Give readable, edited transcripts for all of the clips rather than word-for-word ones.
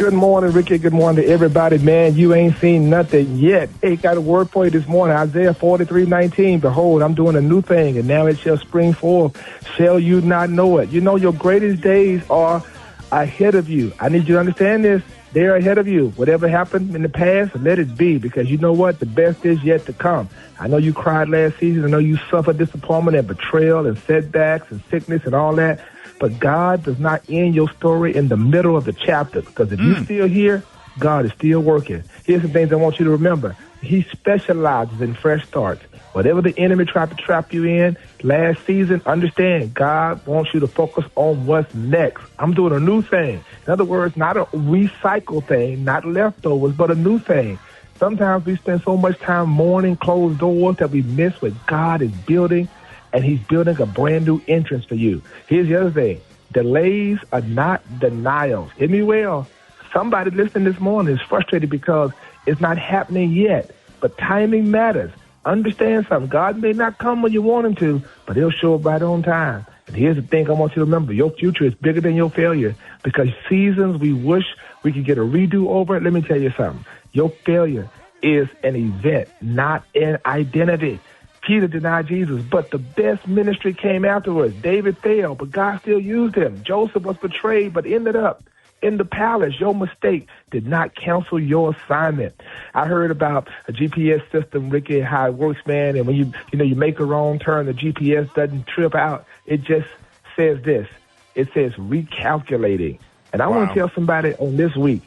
Good morning, Ricky. Good morning to everybody. Man, you ain't seen nothing yet. Hey, got a word for you this morning. Isaiah 43:19. Behold, I'm doing a new thing, and now it shall spring forth. Shall you not know it? You know your greatest days are ahead of you. I need you to understand this. They're ahead of you. Whatever happened in the past, let it be, because you know what? The best is yet to come. I know you cried last season. I know you suffered disappointment and betrayal and setbacks and sickness and all that. But God does not end your story in the middle of the chapter, because if you're still here, God is still working. Here's some things I want you to remember. He specializes in fresh starts. Whatever the enemy tried to trap you in last season, understand God wants you to focus on what's next. I'm doing a new thing. In other words, not a recycle thing, not leftovers, but a new thing. Sometimes we spend so much time mourning closed doors that we miss what God is building, and he's building a brand new entrance for you. Here's the other thing. Delays are not denials. Hear me well. Somebody listening this morning is frustrated because it's not happening yet, but timing matters. Understand something. God may not come when you want him to, but he'll show up right on time. And here's the thing I want you to remember. Your future is bigger than your failure, because seasons we wish we could get a redo over it. Let me tell you something. Your failure is an event, not an identity. Peter denied Jesus, but the best ministry came afterwards. David failed, but God still used him. Joseph was betrayed, but ended up in the palace. Your mistake did not cancel your assignment. I heard about a GPS system, Ricky, how it works, man. And when you make a wrong turn, the GPS doesn't trip out. It just says this. It says recalculating. And I want to tell somebody on this week,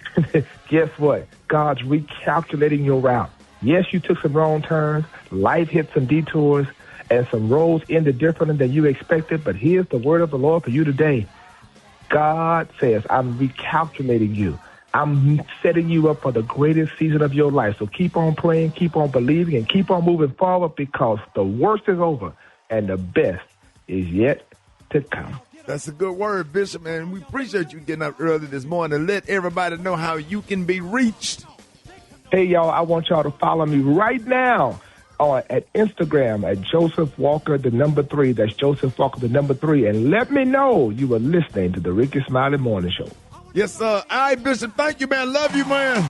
guess what? God's recalculating your route. Yes, you took some wrong turns. Life hit some detours, and some roads ended differently than you expected. But here's the word of the Lord for you today. God says, I'm recalculating you. I'm setting you up for the greatest season of your life. So keep on praying, keep on believing, and keep on moving forward, because the worst is over and the best is yet to come. That's a good word, Bishop, man. We appreciate you getting up early this morning to let everybody know how you can be reached. Hey, y'all, I want y'all to follow me right now at Instagram at Joseph Walker, the number 3. That's Joseph Walker, the number 3. And let me know you were listening to the Rickey Smiley Morning Show. Yes, sir. All right, Bishop. Thank you, man. Love you, man.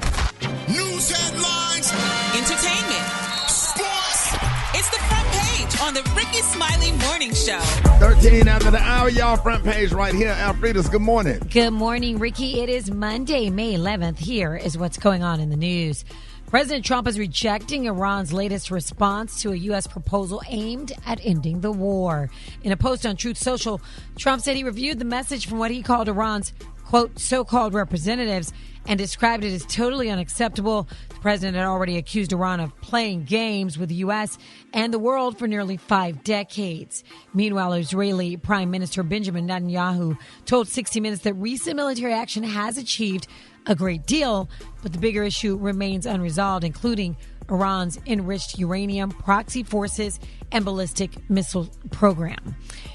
News headlines. Entertainment. Sports. It's the front page on the Rickey Smiley Morning Show. 13 after the hour, y'all. Front page right here. Alfreda's, good morning. Good morning, Ricky. It is Monday, May 11th. Here is what's going on in the news. President Trump is rejecting Iran's latest response to a U.S. proposal aimed at ending the war. In a post on Truth Social, Trump said he reviewed the message from what he called Iran's, quote, so-called representatives, and described it as totally unacceptable. The president had already accused Iran of playing games with the U.S. and the world for nearly 5 decades. Meanwhile, Israeli Prime Minister Benjamin Netanyahu told 60 Minutes that recent military action has achieved a great deal, but the bigger issue remains unresolved, including Iran's enriched uranium, proxy forces, and ballistic missile program.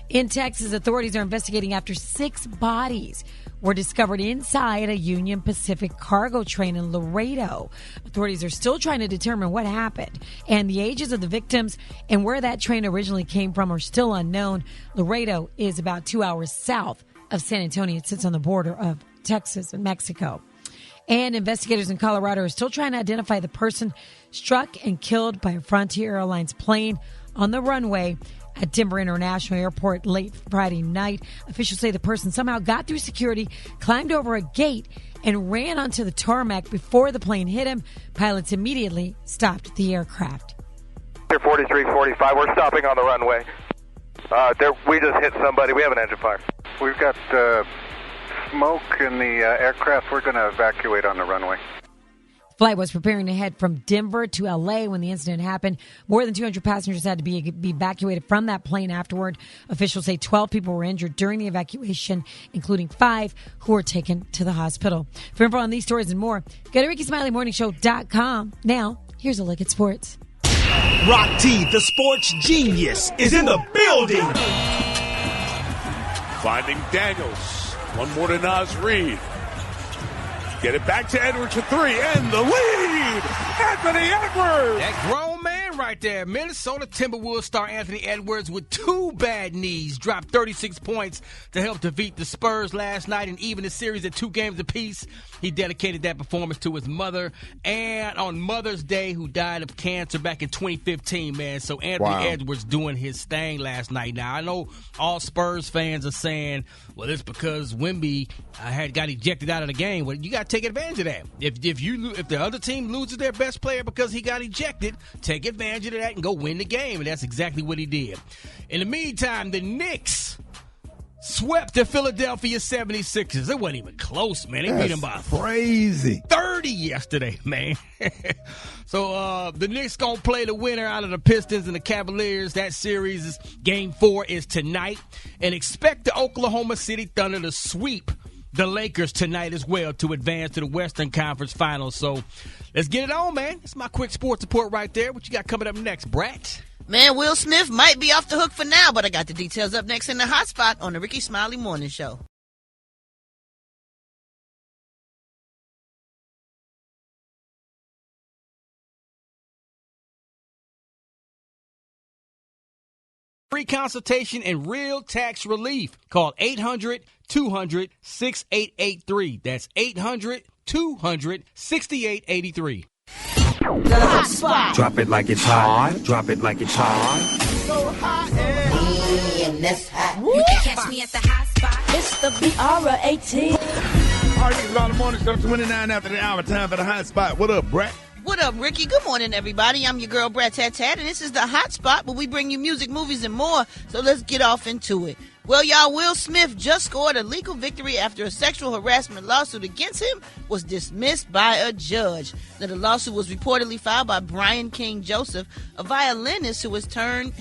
In Texas, authorities are investigating after 6 bodies were discovered inside a Union Pacific cargo train in Laredo. Authorities are still trying to determine what happened, and the ages of the victims and where that train originally came from are still unknown. Laredo is about 2 hours south of San Antonio. It sits on the border of Texas and Mexico. And investigators in Colorado are still trying to identify the person struck and killed by a Frontier Airlines plane on the runway at Denver International Airport late Friday night. Officials say the person somehow got through security, climbed over a gate, and ran onto the tarmac before the plane hit him. Pilots immediately stopped the aircraft. 4345, we're stopping on the runway. We just hit somebody. We have an engine fire. We've got smoke in the aircraft. We're going to evacuate on the runway. Flight was preparing to head from Denver to L.A. when the incident happened. More than 200 passengers had to be evacuated from that plane afterward. Officials say 12 people were injured during the evacuation, including 5 who were taken to the hospital. For info on these stories and more, go to RickySmileyMorningShow.com. Now, here's a look at sports. Rock T, the sports genius, is in the building. Finding Daniels. One more to Naz Reid. Get it back to Edwards for 3, and the lead! Anthony Edwards! That grown man right there. Minnesota Timberwolves star Anthony Edwards with 2 bad knees dropped 36 points to help defeat the Spurs last night and even the series at 2 games apiece. He dedicated that performance to his mother and on Mother's Day, who died of cancer back in 2015, man. So Anthony Edwards doing his thing last night. Now, I know all Spurs fans are saying, well, it's because Wemby got ejected out of the game. Well, you got to take advantage of that. If the other team loses their best player because he got ejected, take advantage of that and go win the game. And that's exactly what he did. In the meantime, the Knicks swept the Philadelphia 76ers. It wasn't even close, man. They beat them by crazy 30 yesterday, man. So the Knicks going to play the winner out of the Pistons and the Cavaliers. That series, Game 4 is tonight. And expect the Oklahoma City Thunder to sweep the Lakers tonight as well to advance to the Western Conference Finals. So let's get it on, man. It's my quick sports report right there. What you got coming up next, Brat? Man, Will Smith might be off the hook for now, but I got the details up next in the hot spot on the Rickey Smiley Morning Show. Free consultation and real tax relief. Call 800-200-6883. That's 800-200-6883. The hot spot. Drop it like it's hot. Drop it like it's hot. So hot and that's hot. You can catch me at the hot spot. It's the BR18. All right, the morning show 29 after the hour. Time for the hot spot. What up, Brat? What up, Ricky? Good morning, everybody. I'm your girl, Brat Tat Tat, and this is the hot spot where we bring you music, movies, and more. So let's get off into it. Well, y'all, Will Smith just scored a legal victory after a sexual harassment lawsuit against him was dismissed by a judge. Now, the lawsuit was reportedly filed by Brian King Joseph, a violinist who's toured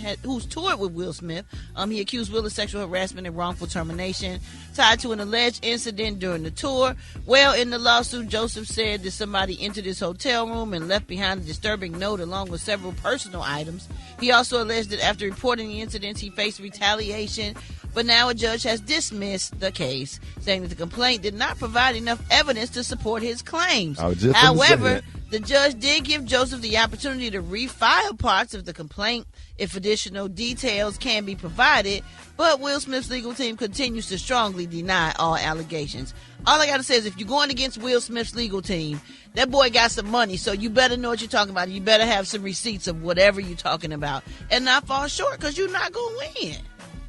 with Will Smith. He accused Will of sexual harassment and wrongful termination tied to an alleged incident during the tour. Well, in the lawsuit, Joseph said that somebody entered his hotel room and left behind a disturbing note along with several personal items. He also alleged that after reporting the incidents, he faced retaliation. But now a judge has dismissed the case, saying that the complaint did not provide enough evidence to support his claims. However, the judge did give Joseph the opportunity to refile parts of the complaint if additional details can be provided, but Will Smith's legal team continues to strongly deny all allegations. All I got to say is if you're going against Will Smith's legal team, that boy got some money, so you better know what you're talking about. You better have some receipts of whatever you're talking about and not fall short, because you're not going to win.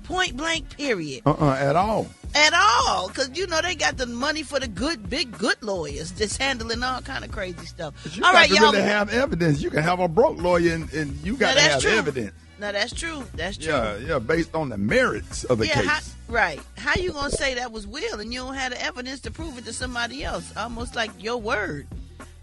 Point blank, period. At all. At all. Because, they got the money for the big good lawyers just handling all kind of crazy stuff. But you all got right, to y'all. really have evidence. You can have a broke lawyer and you got to have evidence. No, that's true. That's true. Yeah, based on the merits of the case. Right. How you going to say that was Will and you don't have the evidence to prove it to somebody else? Almost like your word.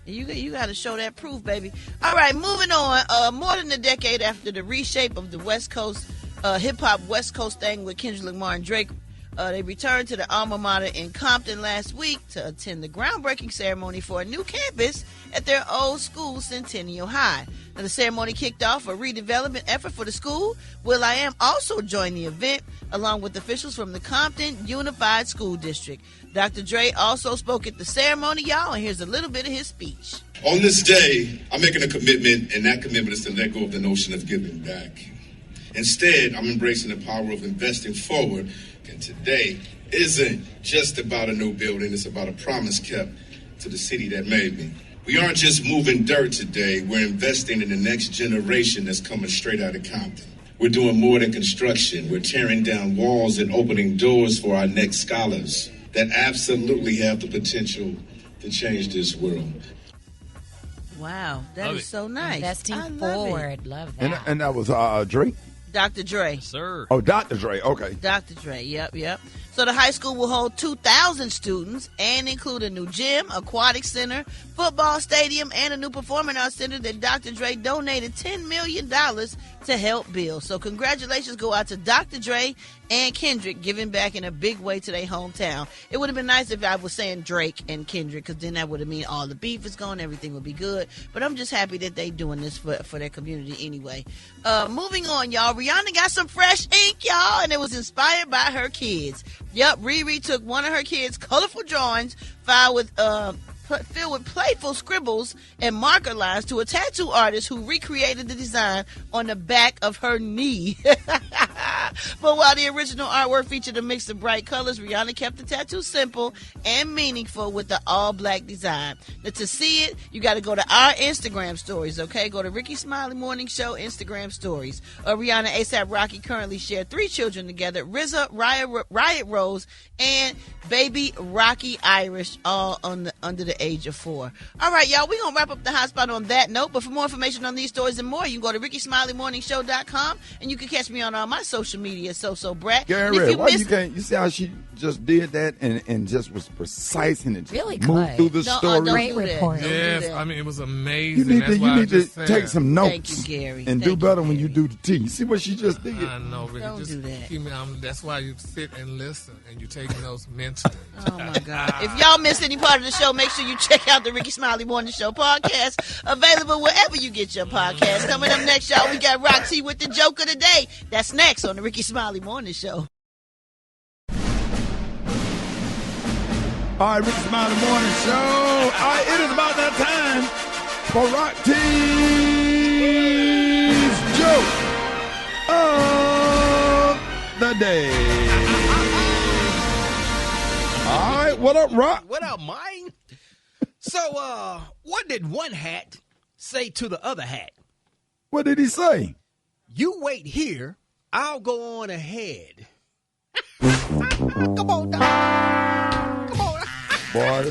You got to show that proof, baby. All right, moving on. More than a decade after the reshape of the West Coast hip-hop West Coast thing with Kendrick Lamar and Drake, they returned to the alma mater in Compton last week to attend the groundbreaking ceremony for a new campus at their old school, Centennial High. Now, the ceremony kicked off a redevelopment effort for the school. will.i.am also joined the event, along with officials from the Compton Unified School District. Dr. Dre also spoke at the ceremony, y'all, and here's a little bit of his speech. On this day, I'm making a commitment, and that commitment is to let go of the notion of giving back. Instead, I'm embracing the power of investing forward, and today isn't just about a new building, it's about a promise kept to the city that made me. We aren't just moving dirt today, we're investing in the next generation that's coming straight out of Compton. We're doing more than construction, we're tearing down walls and opening doors for our next scholars that absolutely have the potential to change this world. Wow, that is so nice. Investing forward, love that. And that was Drake? Dr. Dre. Sir. Oh, Dr. Dre, okay. Dr. Dre, yep. So the high school will hold 2,000 students and include a new gym, aquatic center, football stadium, and a new performing arts center that Dr. Dre donated $10 million to help build. So congratulations go out to Dr. Dre and Kendrick, giving back in a big way to their hometown. It would have been nice if I was saying Drake and Kendrick, because then that would have mean all the beef is gone, everything would be good. But I'm just happy that they doing this for their community anyway. Moving on, y'all. Rihanna got some fresh ink, y'all, and it was inspired by her kids. Yep, Riri took one of her kids' colorful drawings filed with filled with playful scribbles and marker lines to a tattoo artist who recreated the design on the back of her knee. But while the original artwork featured a mix of bright colors, Rihanna kept the tattoo simple and meaningful with the all-black design. Now, to see it, you got to go to our Instagram stories, okay? Go to Rickey Smiley Morning Show Instagram stories. Rihanna, A$AP Rocky currently share 3 children together, RZA, Riot Rose, and baby Rocky Irish, all under the age of 4. All right, y'all, we're going to wrap up the hot spot on that note. But for more information on these stories and more, you can go to RickeySmileyMorningShow.com, and you can catch me on all my social media, So Brat. Gary, why you can't? You see how she just did that and just was precise and it just really moved through the story. Great report. Yes, I mean, it was amazing. You need to take some notes. Thank you, Gary. And do better when you do the tea. You see what she just did? I know, Ricky. Don't do that. That's why you sit and listen and you take notes mentally. Oh, my God. If y'all missed any part of the show, make sure you check out the Rickey Smiley Morning Show podcast, available wherever you get your podcast. Coming up next, y'all, we got Rock T with the joke of the day. That's next on the Rickey Smiley Morning Show. All right, Rickey Smiley Morning Show. All right, it is about that time for Rock T's joke of the day. All right, what up, Rock? What up, mine? So, what did one hat say to the other hat? What did he say? You wait here, I'll go on ahead. Come on, dog. Come on. Boy,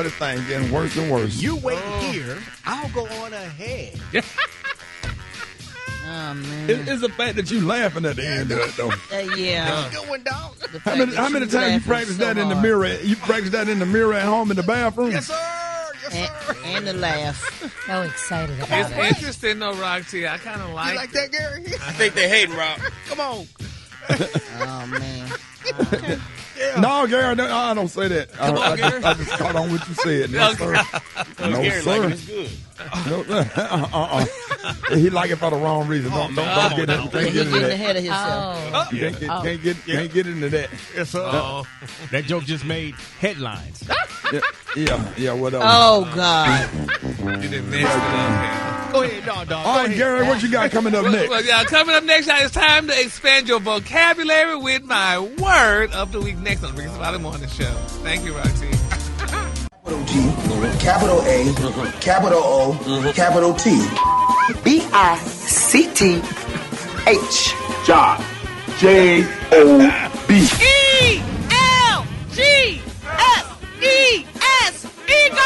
this thing getting worse and worse. You wait here, I'll go on ahead. Oh, man. It's the fact that you laughing at the end of it, though. Yeah. Good one, dog. How many times you practice that in the mirror? You practice that in the mirror at home in the bathroom? Yes, sir. And the laugh. So excited about It's it. interesting, though, Roxy. I kind of like You like that, Gary? I think they hating, Rob. Come on. Oh, man. Okay. Yeah. No, Gary, I don't say that. Come on, Gary. I just caught on what you said. No, sir. No, Gary sir. like it's good. No, he like it for the wrong reason. Don't get it. He's getting ahead of himself. You can't get into that. Yes, sir. That joke just made headlines. Yeah, whatever. Oh, God. You didn't mess it up. Go ahead, dog. All right, Gary, what you got coming up next? Well, yeah, coming up next, it's time to expand your vocabulary with my word of the week next on the Rickey Smiley Morning Show. Thank you, Roxy. Capital G, capital A, capital O, capital T. BICTH. Job. J-O-B. ELGSES. Eagle!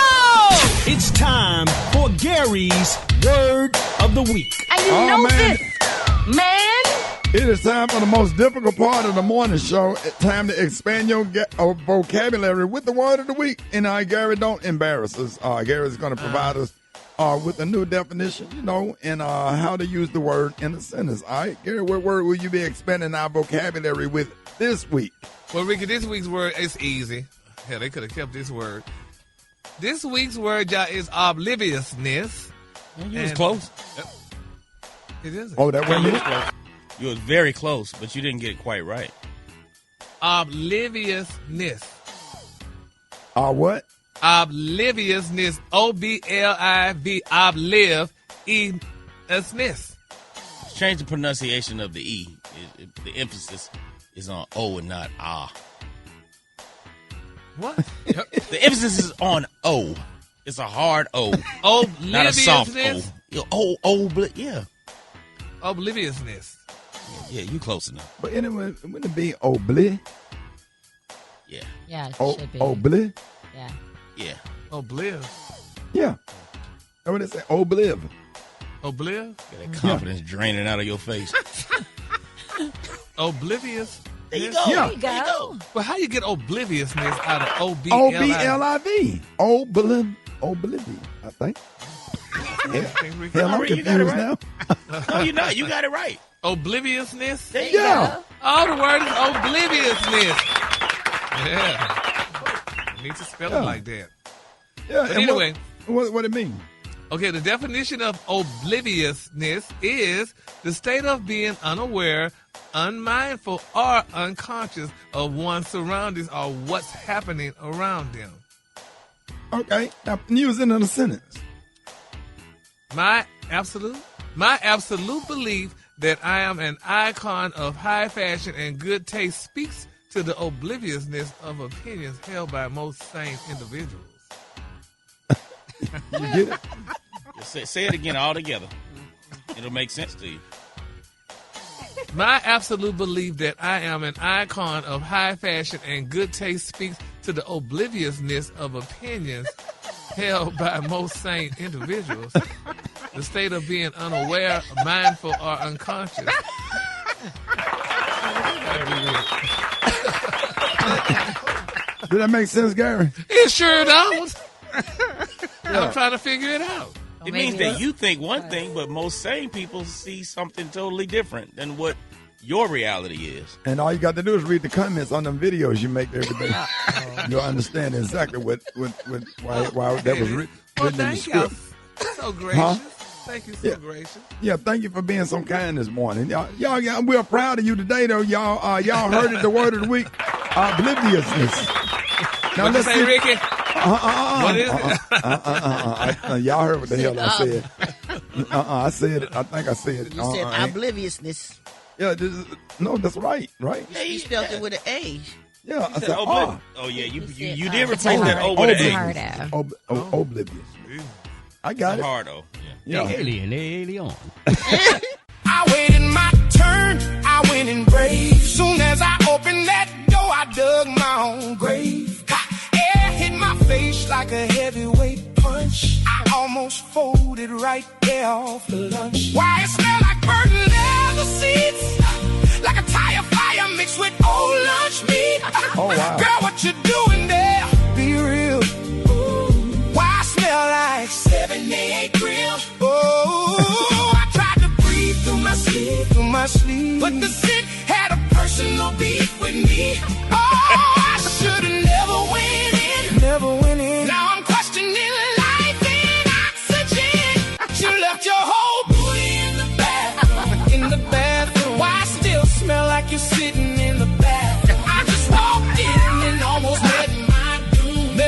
It's time for Gary's Word of the Week. And you know this, man. It is time for the most difficult part of the morning show. It's time to expand your vocabulary with the word of the week. And Gary, don't embarrass us. Gary's going to provide us with a new definition, and how to use the word in a sentence. All right, Gary, what word will you be expanding our vocabulary with this week? Well, Ricky, this week's word is easy. Hell, they could have kept this word. This week's word, y'all, is obliviousness. You was close. It is. Oh, that wasn't it? You was very close, but you didn't get it quite right. Obliviousness. What? Obliviousness. O-B-L-I-V. Obliv-e-ness. Change the pronunciation of the E. The emphasis is on O and not ah. What? The emphasis is on O. It's a hard O. Not a soft O. Yeah. Obliviousness. Yeah, you close enough. But anyway, wouldn't it be obli? Yeah. Yeah, it should be. Obli? Yeah. Yeah. Obliv. Yeah. That's what it say. Obliv. Obliv? Got that confidence draining out of your face. Oblivious. There you go. Yeah. There you go. Well, how you get obliviousness out of O-B-L-I-V? O-B-L-I-V. Obliv, I think. Hell, I'm confused now. No, you're not. You got it right. Obliviousness? There you go. Oh, the word is obliviousness. Yeah. You need to spell it like that. Yeah. But anyway. What it mean? Okay, the definition of obliviousness is the state of being unaware, unmindful, or unconscious of one's surroundings or what's happening around them. Okay, now use it in a sentence. My absolute belief that I am an icon of high fashion and good taste speaks to the obliviousness of opinions held by most sane individuals. You get it? Say it again all together. It'll make sense to you. My absolute belief that I am an icon of high fashion and good taste speaks to the obliviousness of opinions held by most sane individuals. The state of being unaware, mindful, or unconscious. Did that make sense, Gary? It sure does. I'm trying to figure it out. It means that you think one thing, but most sane people see something totally different than what your reality is. And all you got to do is read the comments on them videos you make every day. You'll understand exactly why that was written in the script. So gracious. Huh? Thank you, so gracious. Yeah, thank you for being so kind this morning. Y'all, we're proud of you today, though. Y'all heard it, the word of the week, obliviousness. Now let's say, Ricky. What is it? Y'all heard what the hell I said. I said it. I think I said it. You said obliviousness. Yeah, no, that's right. You spelled it with an A. Yeah, I said, oh yeah, you did replace that O with an A. Oblivious. I got it. Hardo. Yeah. Alien. I waited my turn. I went in brave. Soon as I opened that door, I dug my own grave. Air hit my face like a heavyweight punch. I almost folded right there off the lunch. Why it smelled like burnt leather seats, like a tire fire mixed with old lunch meat. Oh wow! Girl, what you doing there? Be real. Why I smell like 78 grills? Oh, I tried to breathe through my sleep, but the scent had a personal beef with me. Oh, I should've never went in. Now I'm questioning life and oxygen. You left your whole booty in the bathroom. Why I still smell like you're sitting in the bathroom? I just walked in and almost met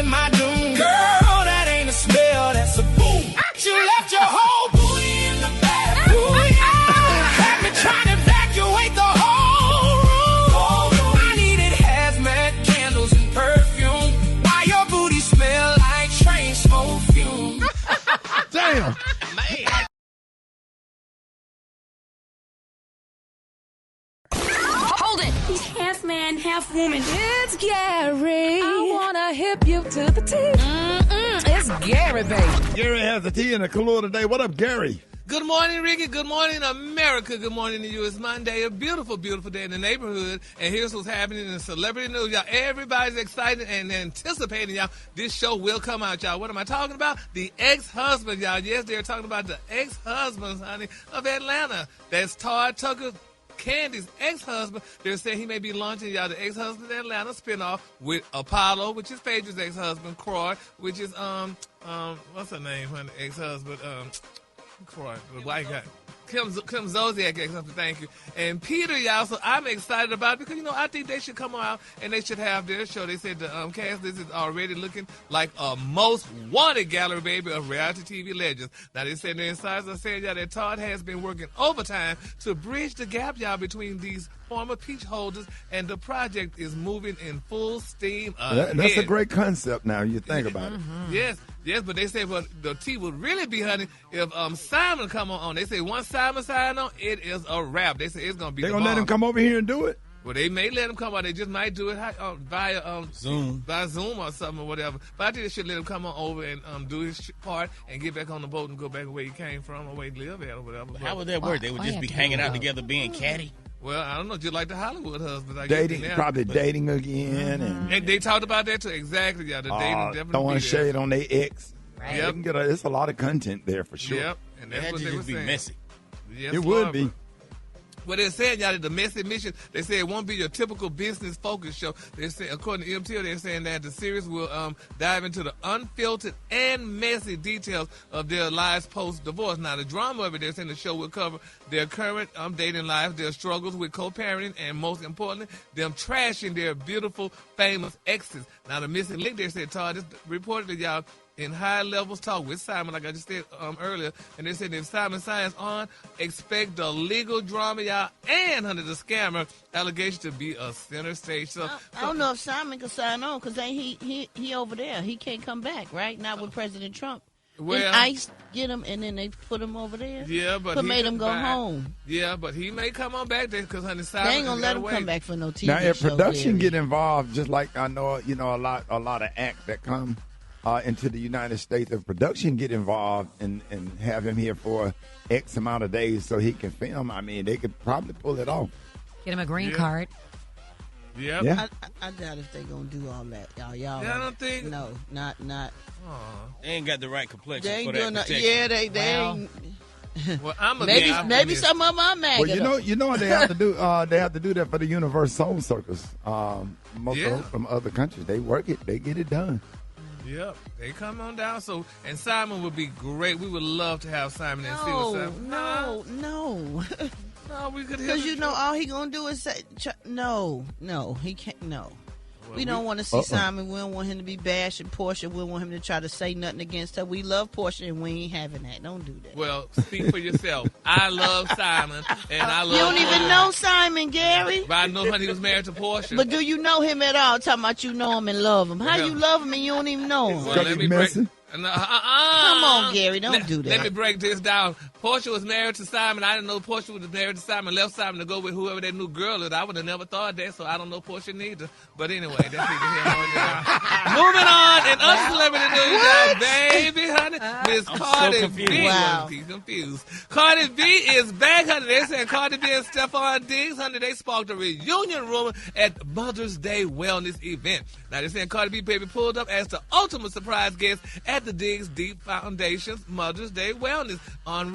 my doom. Girl, that ain't a smell, that's a boom. You left your whole booty in the bathroom. Had me trying to evacuate the whole room. I needed hazmat candles and perfume. Why your booty smell like train smoke fume? Damn. Man. Hold it. He's half man, half woman. It's Gary. I wanna hip you to the T. It's Gary, baby. Gary has the tea and a Kahlua today. What up, Gary? Good morning, Ricky. Good morning, America. Good morning to you. It's Monday, a beautiful, beautiful day in the neighborhood. And here's what's happening in celebrity news, y'all. Everybody's excited and anticipating, y'all. This show will come out, y'all. What am I talking about? The ex-husband, y'all. Yes, they're talking about the ex-husbands, honey, of Atlanta. That's Todd Tucker, Candy's ex-husband. They're saying he may be launching, y'all, the ex-husband Atlanta spinoff with Apollo, which is Phaedra's ex-husband, Croy, which is what's her name, honey? Ex-husband, Croy, the white guy. Kim Zolciak, ex-husband, thank you. And Peter, y'all, so I'm excited about it because, I think they should come out and they should have their show. They said the cast, this is already looking like a most wanted gallery, baby, of reality TV legends. Now, they said the insiders are saying, y'all, that Todd has been working overtime to bridge the gap, y'all, between these former peach holders, and the project is moving in full steam ahead. That's a great concept now, you think about it. Yes, but they say the tea would really be, honey, if Simon come on. They say once Simon sign on, it is a wrap. They say it's going to be They're going to let him come over here and do it? Well, they may let him come on. They just might do it via Zoom or something or whatever. But I think they should let him come on over and do his part and get back on the boat and go back where he came from or where he lived at or whatever. How would that work? They would just be hanging out together being catty? Well, I don't know, just like the Hollywood husbands. Probably dating again. And they talked about that too. Exactly, yeah. The dating definitely throwing shade on their ex. Right. Yep. There's a lot of content there for sure. Yep, and that's what they were saying. Be messy. Yes, it would be. Well, they're saying, y'all, the domestic mission, they say it won't be your typical business-focused show. They say, according to MTL, they're saying that the series will dive into the unfiltered and messy details of their lives post-divorce. Now, the drama of it, they're saying the show will cover their current dating life, their struggles with co-parenting, and most importantly, them trashing their beautiful, famous exes. Now, the missing link, they said, Todd, this reportedly, y'all, in high-levels talk with Simon, like I just said earlier, and they said if Simon signs on, expect the legal drama, y'all, and under the scammer allegation to be a center stage. So I don't know if Simon can sign on because he over there. He can't come back, right? Not with President Trump. Well, didn't ICE get him, and then they put him over there? Yeah, but made him go home. Yeah, but he may come on back there because honey, Simon they ain't gonna let him come back for no TV now, if show, production Gary. get involved, just like I know, a lot of acts that come into the United States, if production get involved and have him here for X amount of days so he can film, I mean, they could probably pull it off. Get him a green card. Yep. Yeah. I doubt if they gonna do all that, y'all. Yeah, I don't think. No, not. They ain't got the right complexion They ain't for that doing that. protection. Yeah, they ain't. Well, maybe some of them are mad. Well, you know what they have to do? They have to do that for the Universal Soul Circus. Most of them from other countries, they work it, they get it done. Yep, they come on down. So, and Simon would be great. We would love to have Simon and see what Simon. No. No, we could. Because all he gonna do is say, no, he can't. No. Well, we don't want to see Simon. We don't want him to be bashing Portia. We don't want him to try to say nothing against her. We love Portia, and we ain't having that. Don't do that. Well, speak for yourself. I love Simon, and I love. You don't even know Simon, Gary. But I know he was married to Portia. But do you know him at all? Talking about you know him and love him. How you love him and you don't even know him? Well, let me break. Come on, Gary. Don't do that. Let me break this down. Portia was married to Simon. I didn't know Portia was married to Simon. Left Simon to go with whoever that new girl is. I would have never thought that, so I don't know Portia neither. But anyway, that's neither here nor there. Moving on, in other celebrity news, baby, honey, Miss Cardi B. Wow. He's confused. Cardi B is back, honey. They said Cardi B and Stephon Diggs, honey, they sparked a reunion rumor at Mother's Day Wellness event. Now, they're saying Cardi B, baby, pulled up as the ultimate surprise guest at the Diggs Deep Foundation's Mother's Day Wellness on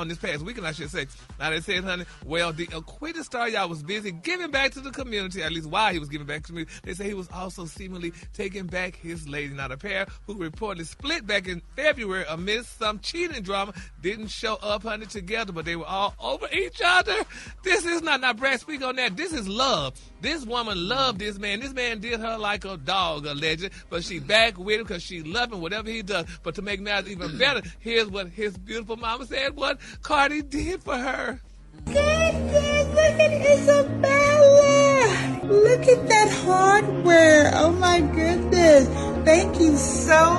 this past weekend, I should say. Now, they said, honey, well, the acquitted star, y'all, was busy giving back to the community, at least while he was giving back to the community. They say he was also seemingly taking back his lady. Now, the pair who reportedly split back in February amidst some cheating drama didn't show up, honey, together, but they were all over each other. This is not, now, Brad, speak on that. This is love. This woman loved this man. This man did her like a dog, alleged, but she back with him because she loved him, whatever he does. But to make matters even better, here's what his beautiful mama said, what Cardi did for her. Goodness, look at Isabella. Look at that hardware. Oh, my goodness. Thank you so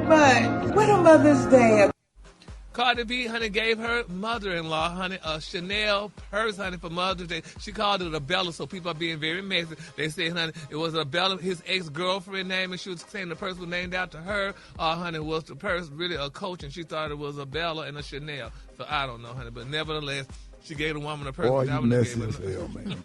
much. What a Mother's Day. Cardi B, honey, gave her mother-in-law, honey, a Chanel purse, honey, for Mother's Day. She called it a Bella, so people are being very messy. They said, honey, it was a Bella, his ex-girlfriend name, and she was saying the purse was named after her. Honey, was the purse really a Coach, and she thought it was a Bella and a Chanel. So I don't know, honey, but nevertheless, she gave the woman a purse. Boy, you messy as hell, man.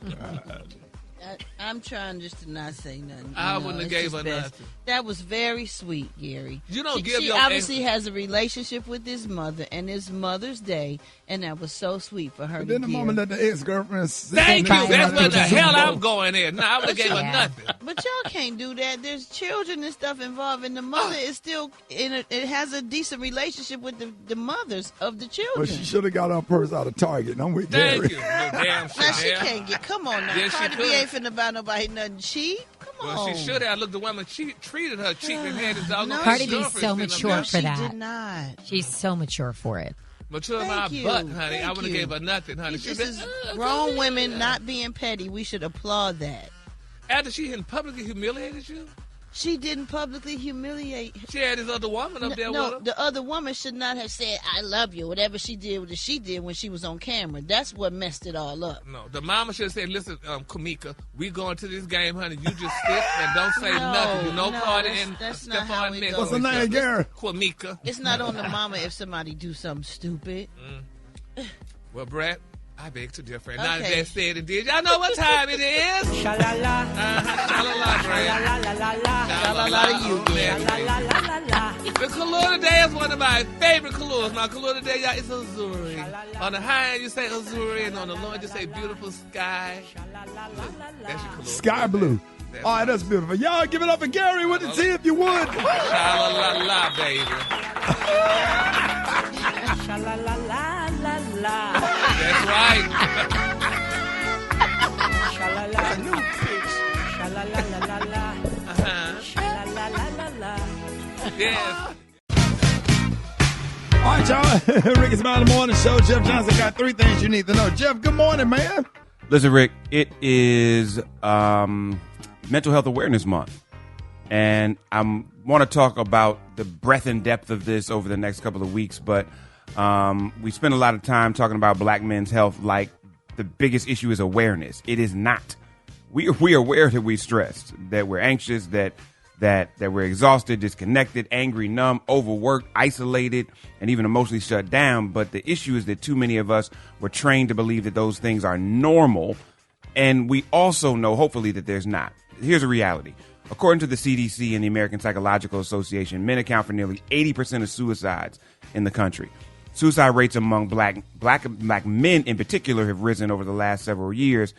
I'm trying just to not say nothing. I wouldn't have gave her nothing. That was very sweet, Gary. You don't she, give she your obviously has a relationship with his mother, and it's Mother's Day, and that was so sweet for her But to then the give. moment that the ex-girlfriend... Thank you. That's what the hell I'm going at. No, I would have gave her nothing. But y'all can't do that. There's children and stuff involved, and the mother is still it has a decent relationship with the mothers of the children. But she should have got her purse out of Target. And I'm with Thank Gary. you. No damn shit. Now she can't get. Come on now. Yes, she Cardi B could. ain't finna buy nobody nothing cheap. Come on. Well, she should have. Look, the woman treated her cheap and had his dog. Cardi B's so mature for that. She did not. She's so mature for it. Mature my butt, honey. I would have gave her nothing, honey. This is grown women not being petty. We should applaud that. After she publicly humiliated you? She didn't publicly humiliate. She had this other woman up there with her. No, the other woman should not have said, I love you, whatever she did when she was on camera. That's what messed it all up. No, the mama should have said, listen, Kamika, we going to this game, honey. You just sit and don't say nothing. You know Cardi and that's not how it goes. What's her name, Gary? Kamika. It's not on the mama if somebody do something stupid. Well, Brat, I beg to differ. Okay. Now that said and did, y'all know what time it is? Sha-la-la. Sha-la-la, Brat. Sha-la-la to you, Sha-la-la. The color today is one of my favorite colors. My color today, y'all, is azuri. On the high end, you say azuri, and on the low end, you say beautiful sky. That's your color. Sky blue. All right, that's beautiful. Y'all give it up for Gary with the T if you would. Sha-la-la-la, baby. Sha-la-la-la-la-la. That's right. Sha-la-la. New pitch. Sha-la-la-la-la-la. Sha-la-la-la-la-la. Yes. All right, y'all. Rickey Smiley Morning Show. Jeff Johnson got 3 things you need to know. Jeff, good morning, man. Listen, Rick, it is Mental Health Awareness Month. And I want to talk about the breadth and depth of this over the next couple of weeks. But we spend a lot of time talking about black men's health like the biggest issue is awareness. It is not. We are aware that we're stressed, that we're anxious, that we're exhausted, disconnected, angry, numb, overworked, isolated, and even emotionally shut down. But the issue is that too many of us were trained to believe that those things are normal. And we also know, hopefully, that there's not. Here's a reality. According to the CDC and the American Psychological Association, men account for nearly 80% of suicides in the country. Suicide rates among black men in particular have risen over the last several years,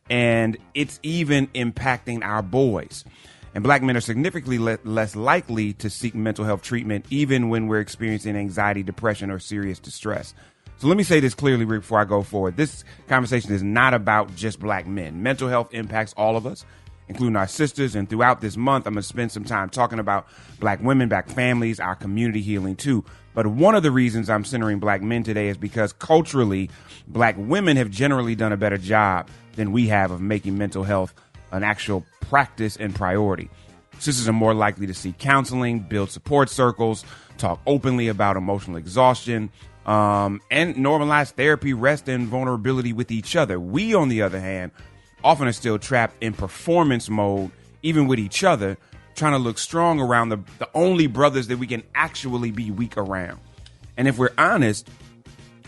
and it's even impacting our boys. And black men are significantly less likely to seek mental health treatment, even when we're experiencing anxiety, depression, or serious distress. So let me say this clearly, Rick, before I go forward. This conversation is not about just black men. Mental health impacts all of us, including our sisters. And throughout this month, I'm going to spend some time talking about black women, black families, our community healing, too. But one of the reasons I'm centering black men today is because culturally, black women have generally done a better job than we have of making mental health an actual practice and priority. Sisters are more likely to seek counseling, build support circles, talk openly about emotional exhaustion, and normalize therapy, rest, and vulnerability with each other. We, on the other hand, often are still trapped in performance mode, even with each other, trying to look strong around the only brothers that we can actually be weak around. And if we're honest,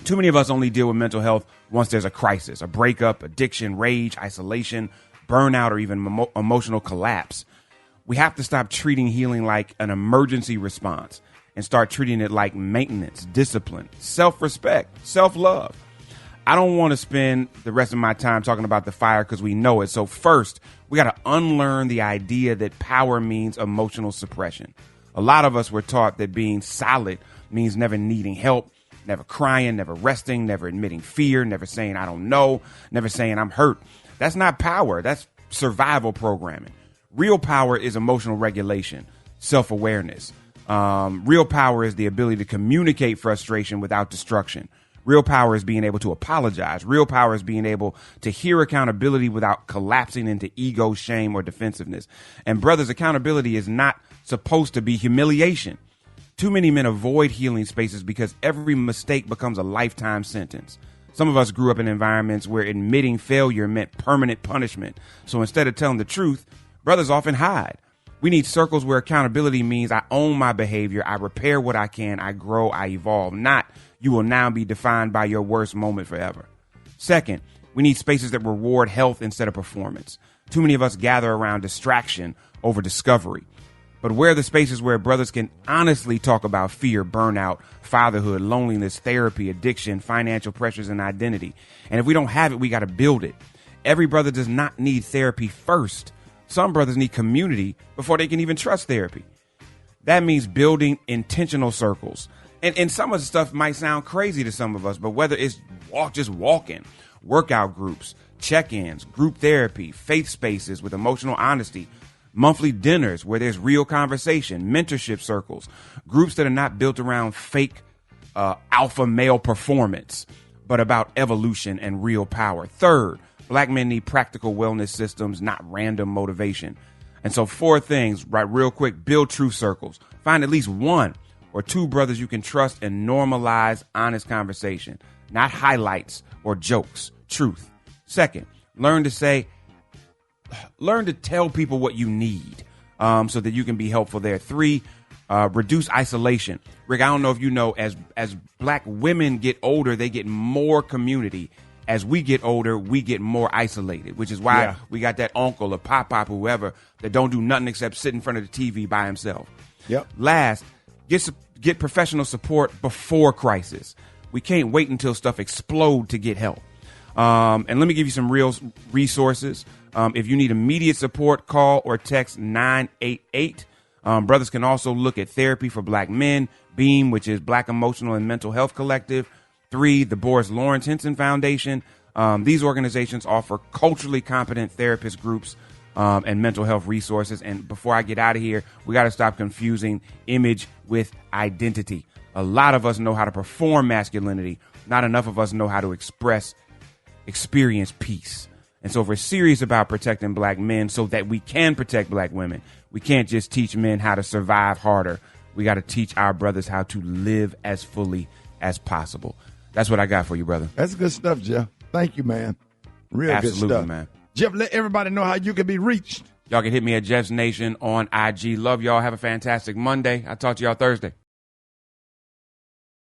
too many of us only deal with mental health once there's a crisis, a breakup, addiction, rage, isolation, burnout, or even emotional collapse. We have to stop treating healing like an emergency response and start treating it like maintenance, discipline, self-respect, self-love. I don't want to spend the rest of my time talking about the fire because we know it. So first, we got to unlearn the idea that power means emotional suppression. A lot of us were taught that being solid means never needing help, never crying, never resting, never admitting fear, never saying I don't know, never saying I'm hurt. That's not power. That's survival programming. Real power is emotional regulation, self-awareness. Real power is the ability to communicate frustration without destruction. Real power is being able to apologize. Real power is being able to hear accountability without collapsing into ego, shame, or defensiveness. And brothers, accountability is not supposed to be humiliation. Too many men avoid healing spaces because every mistake becomes a lifetime sentence. Some of us grew up in environments where admitting failure meant permanent punishment. So instead of telling the truth, brothers often hide. We need circles where accountability means I own my behavior, I repair what I can, I grow, I evolve, not you will now be defined by your worst moment forever. Second, we need spaces that reward health instead of performance. Too many of us gather around distraction over discovery. But where are the spaces where brothers can honestly talk about fear, burnout, fatherhood, loneliness, therapy, addiction, financial pressures, and identity? And if we don't have it, we got to build it. Every brother does not need therapy first. Some brothers need community before they can even trust therapy. That means building intentional circles. And some of the stuff might sound crazy to some of us, but whether it's just walking, workout groups, check-ins, group therapy, faith spaces with emotional honesty, monthly dinners where there's real conversation, mentorship circles, groups that are not built around fake alpha male performance, but about evolution and real power. Third, black men need practical wellness systems, not random motivation. And so 4 things, right, real quick: build truth circles. Find at least 1 or 2 brothers you can trust and normalize honest conversation, not highlights or jokes, truth. Second, learn to tell people what you need so that you can be helpful there. 3, reduce isolation. Rick, I don't know if you know, as black women get older, they get more community. As we get older, we get more isolated, which is why we got that uncle or pop-pop, whoever, that don't do nothing except sit in front of the TV by himself. Yep. Last, Get professional support before crisis. We can't wait until stuff explodes to get help. And let me give you some real resources. If you need immediate support, call or text 988. Brothers can also look at Therapy for Black Men, BEAM, which is Black Emotional and Mental Health Collective, 3, the Boris Lawrence Henson Foundation. These organizations offer culturally competent therapist groups and mental health resources. And before I get out of here, we got to stop confusing image with identity. A lot of us know how to perform masculinity. Not enough of us know how to experience peace. And so if we're serious about protecting black men so that we can protect black women, we can't just teach men how to survive harder. We got to teach our brothers how to live as fully as possible. That's what I got for you, brother. That's good stuff, Jeff. Thank you, man. Real Absolutely, good stuff. Man. Jeff, let everybody know how you can be reached. Y'all can hit me at Jeff's Nation on IG. Love y'all. Have a fantastic Monday. I'll talk to y'all Thursday.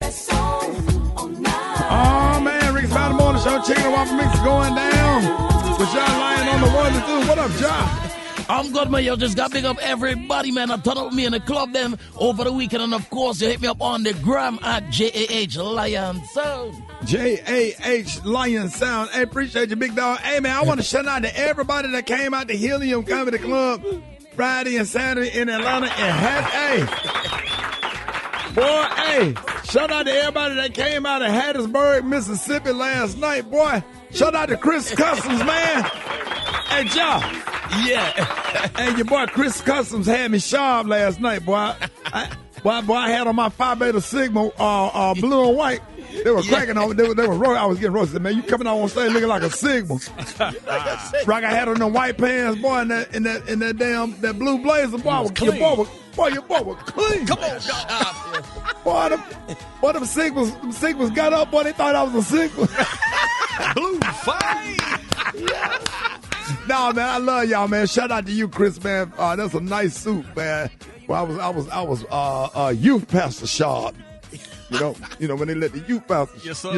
Oh, man. Rickey Smiley Morning Show. Chicken and waffle mix is going down. With y'all lying on the 1 and 2. What up, John? I'm good, man. You just got to big up everybody, man. I turn up with me in the club them over the weekend. And, of course, you hit me up on the gram at JAH Lion Sound. JAH Lion Sound. Hey, appreciate you, big dog. Hey, man, I want to shout out to everybody that came out to Helium Comedy Club Friday and Saturday in Atlanta and had, shout out to everybody that came out of Hattiesburg, Mississippi last night, boy. Shout out to Chris Customs, man. Hey, Joe. Yeah. Hey, your boy Chris Customs had me sharp last night, boy. I had on my Phi Beta Sigma blue and white. They were cracking on. They were I was getting roasted, man. You coming out on stage looking like a Sigma. Rock, I had on the white pants, boy, in that damn that blue blazer, boy. Your boy was clean. Come on, dog. Boy, them Sigmas got up, boy. They thought I was a Sigma. Blue fight. No, man, I love y'all, man. Shout out to you, Chris, man. That's a nice suit, man. Well, I was youth pastor sharp. You know when they let the youth pastor. Yes, sir.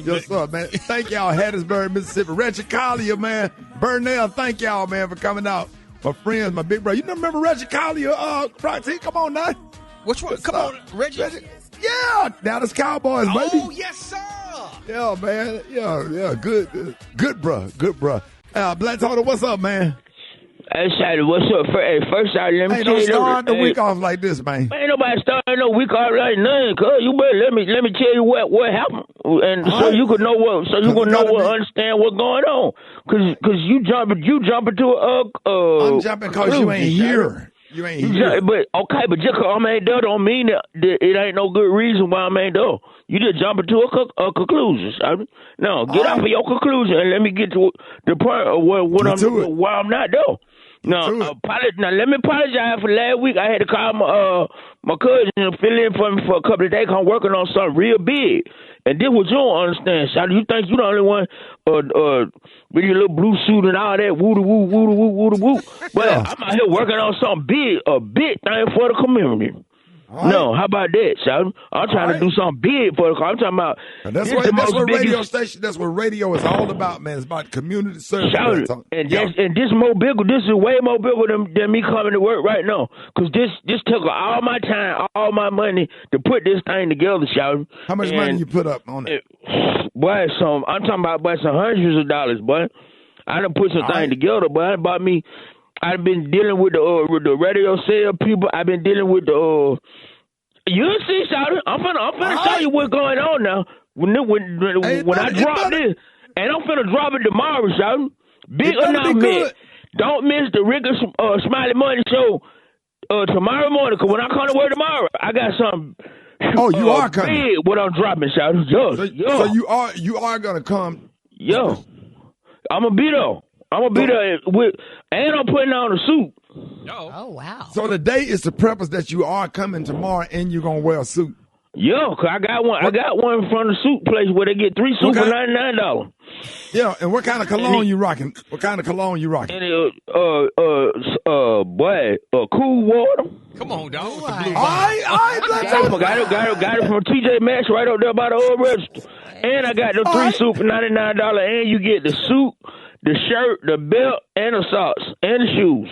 Yes, sir, man. Thank y'all, Hattiesburg, Mississippi. Reggie Collier, man. Burnell, thank y'all, man, for coming out. My friends, my big brother. You remember Reggie Collier, Proxy? Come on now. Which one? Come on, Reggie. Yeah, Dallas Cowboys, baby. Oh, yes, sir. Yeah, man. Yeah, good, bro. Black Total, what's up, man? Hey, Shady, what's up? First, let me hey, tell you. Don't start the week off like this, man. Ain't nobody starting no week off like nothing, cuz. You better let me tell you what happened, and so you could know understand what's going on. Cause you jumping to I'm jumping because you ain't here. You ain't here. But just cause I ain't there don't mean that it ain't no good reason why I ain't there. You just jumping to a conclusion. No, get off of your conclusion and let me get to the point of why I'm not there. Now, let me apologize for last week. I had to call my cousin and fill in for me for a couple of days. I'm working on something real big. And this what you don't understand, Shawty. You think you the only one with your little blue suit and all that, woo-da-woo. But I'm out here working on something big, a big thing for the community. Right. No, how about that, Shawty? I'm trying to do something big for the community. I'm talking about that's what radio is all about, man. It's about community service. And this more bigger. This is way more bigger than me coming to work right now. Because this took all my time, all my money to put this thing together, Shawty. How much money you put up on it? Boy, I'm talking about some hundreds of dollars, boy. I done put some thing together, but I've been dealing with the radio sale people. I've been dealing with the you'll see, Shawty. I'm finna tell you what's going on now. When I drop this, and I'm finna drop it tomorrow, Shawty. Big announcement. Don't miss the Rickey Smiley Morning Show tomorrow morning. Cause when I come to work tomorrow, I got something. Oh, you are coming. Big what I'm dropping, Shawty. So you are gonna come. Yo, I'm gonna be there. And I'm putting on a suit. Oh, wow. So the day is the purpose that you are coming tomorrow and you're going to wear a suit. Yo, cause I got one from the suit place where they get 3 suits for $99. Yeah, and what kind of cologne you rocking? And Cool Water. Come on, dog. All right, got it from TJ Maxx right up there by the old register. And I got the 3 suits for $99, and you get the suit, the shirt, the belt, and the socks, and the shoes.